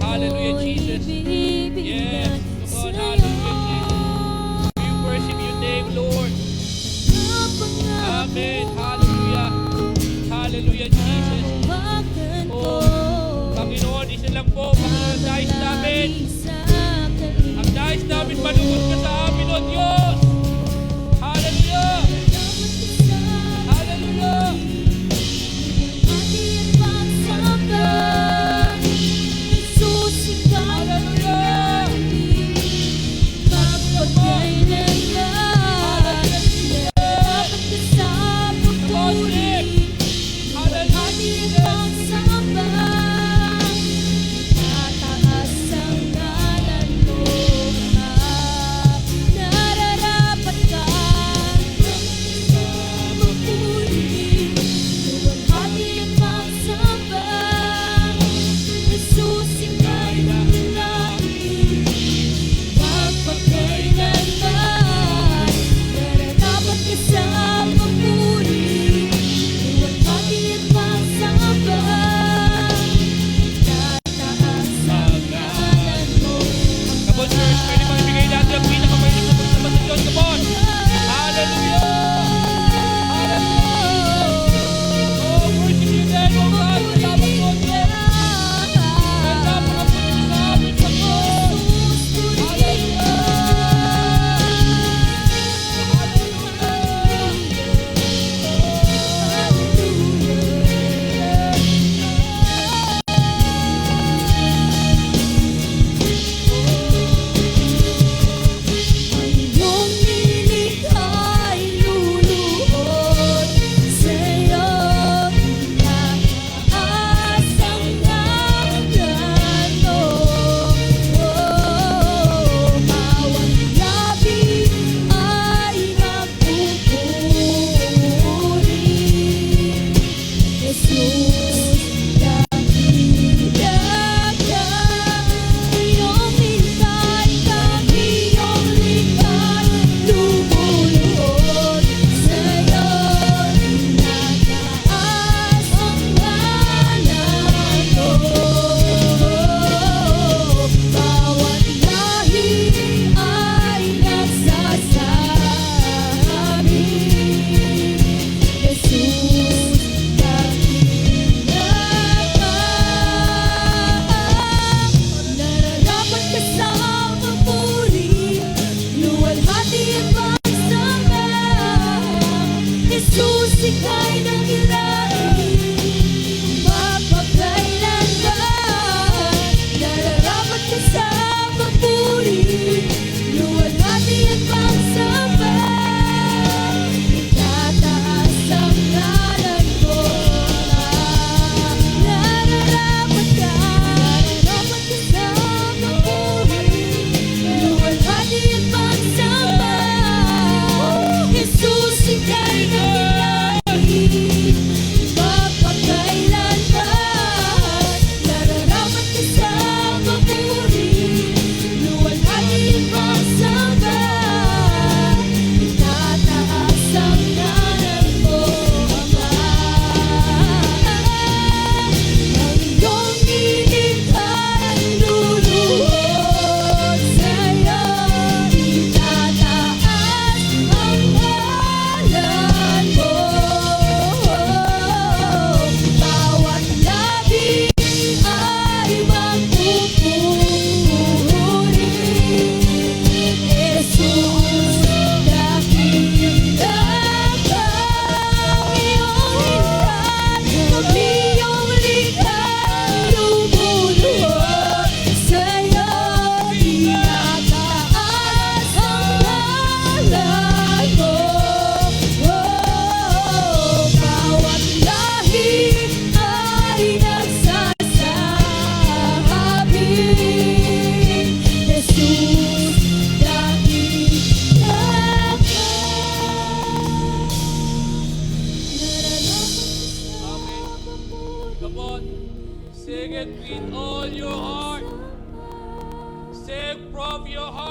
Hallelujah, Jesus. Yes. Come on. Hallelujah, Jesus. We worship your name, Lord. Amen. Hallelujah. Hallelujah, Jesus. Oh, Panginoon, isa lang po, Panginoon, dahil namin. Ang dahil namin malugod ka sa amin, O Diyos. Hallelujah. Hallelujah.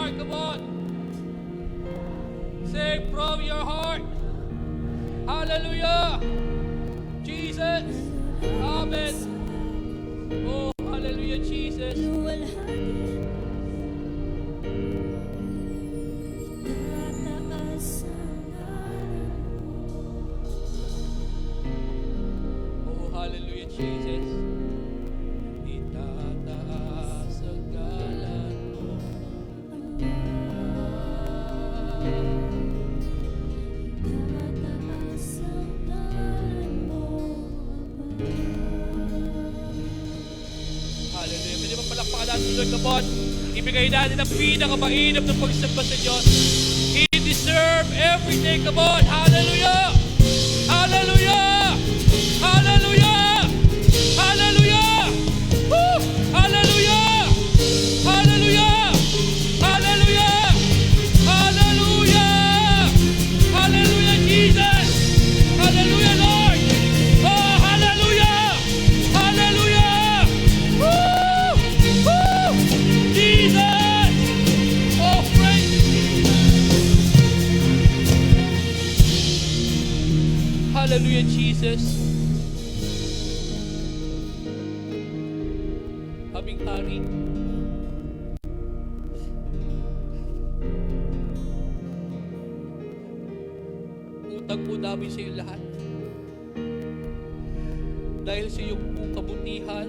heart. Come on. Sing from your heart. Hallelujah. Jesus. Amen. Oh, hallelujah, Jesus. luwalhati tataas ang ngalan mo. Oh, hallelujah, Jesus. Itataas ang galan mo. Tataas ang ngalan mo, Ama. Hallelujah. Pwede ba palakpakan natin si Lord? Come on. Ibigay natin ang pinakamainam ng pagsamba sa Diyos. He deserves everything. Come on. Hallelujah. Hallelujah. Hallelujah. Hallelujah. Woo. Hallelujah. Hallelujah. Hallelujah. Hallelujah. Hallelujah, Jesus. Hallelujah, Lord. Oh, hallelujah. Hallelujah. Woo. Woo. Jesus. Oh, praise. Hallelujah, Jesus. Aming hari. Utang po namin sa iyo lahat. Dahil sa iyong kabutihan,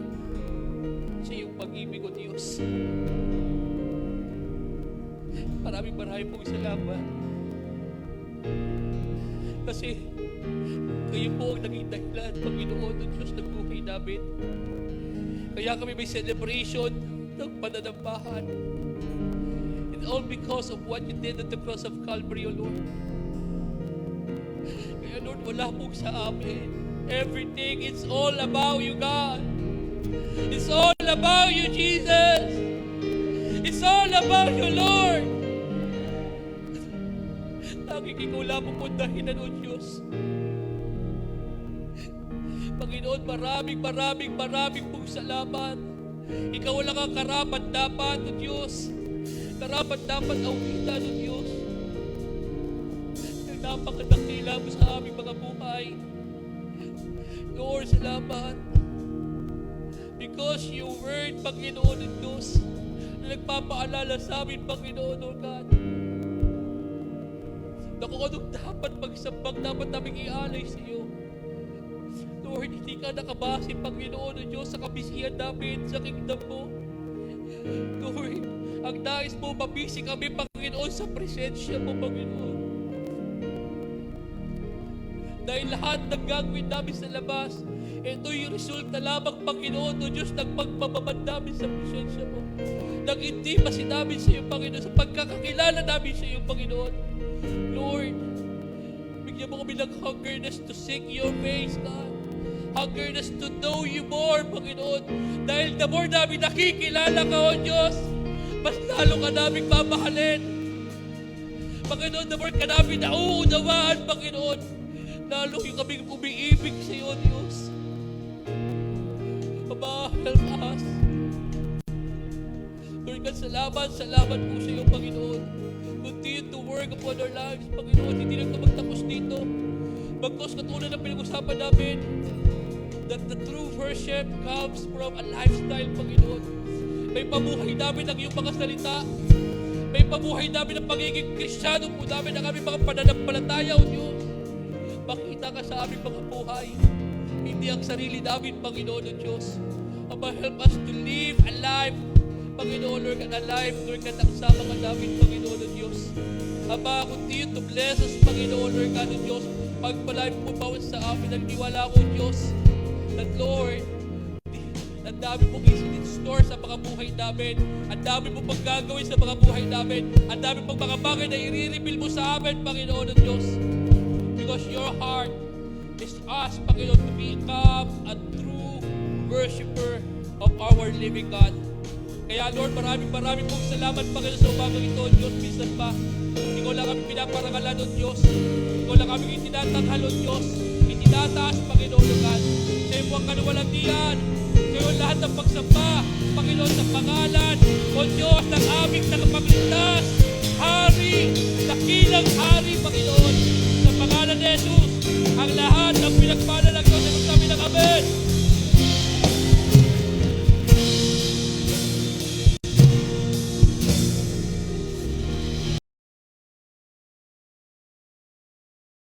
sa iyong pag-ibig, O Diyos. Maraming pong salamat. Kasi kayo po ang naging dahilan, Panginoon, ng Diyos ng buhay namin. Kaya kami may celebration ng pananambahan. And all because of what you did at the cross of Calvary, O Lord. Kaya Lord, wala pong sa amin. Everything, it's all about you, God. It's all about you, Jesus. It's all about you, Lord. Tanging ikaw lamang po dahilan, O Diyos. Panginoon, maraming pong salamat. Ikaw lang ang karapat-dapat, O Diyos. Karapat-dapat awitan, O Diyos. Ang napakadakila mo sa aming mga buhay. Lord, salamat. Because your word, Panginoon, O Diyos, na nagpapaalala sa amin, Panginoon, O God, na kung anong dapat magsambang, dapat naming ialay sa iyo. Lord, hindi ka nakabase, Panginoon o Diyos, sa kabisihan namin, sa kingdom mo. Lord, ang nais mo, mabisi kami, Panginoon, sa presensya mo, Panginoon. Dahil lahat ng gagawin namin sa labas, ito'y resulta lamang, Panginoon o Diyos, ng pagmamamad namin sa presensya mo. Nang intimacy namin sa iyo, Panginoon, sa pagkakakilala namin sa iyo, Panginoon. Lord, bigyan mo kami ng hungerness to seek your face, God. Hungerness to know you more, Panginoon. Dahil the more namin nakikilala ka, O Diyos, mas lalo ka namin mamahalin. Panginoon, the more ka namin nauunawaan, Panginoon, lalo yung kaming umiibig sa iyo, Diyos. Ama, help us. Lord God, salamat po sa iyo, Panginoon. Continue to work upon our lives, Panginoon. Hindi lang ito magtapos dito. Bagkos katulad ng pinag-usapan namin, that the true worship comes from a lifestyle, Panginoon. May pabuhay namin ang iyong mga salita. May pabuhay namin ang pagiging Kristiyano po namin ang aming mga pananampalataya, O Diyos. Makita ka sa aming mga buhay. Hindi ang sarili namin, Panginoon, O Diyos. Ama, help us to live a life, Panginoon, Lord, ka na life, Lord, ka nakasama ka namin, Panginoon, O Diyos. Ama, continue to bless us, Panginoon, Lord, ka, O Diyos. Pagpalain mo bawat sa amin, nagniwala ko, Diyos, that, Lord, ang dami mong isin-store sa mga buhay namin. Ang dami mong paggagawin sa mga buhay namin. Ang dami mong mga bagay na i-reveal mo sa amin, Panginoon, O Diyos. Because your heart is us, Panginoon, to become a true worshiper of our living God. Kaya Lord, maraming pong salamat, Panginoon, sa umagang ito, Diyos. Minsan pa, ikaw lang kami pinaparangalan, O Diyos. Ikaw lang kami itinatanghal, O Diyos. Itinataas, Panginoon, O God. Sa iyo ang kaluwalandian. Sa iyo lahat ng pagsamba, Panginoon, sa pangalan, O Diyos, ng aming tagapagligtas, ng hari, Panginoon.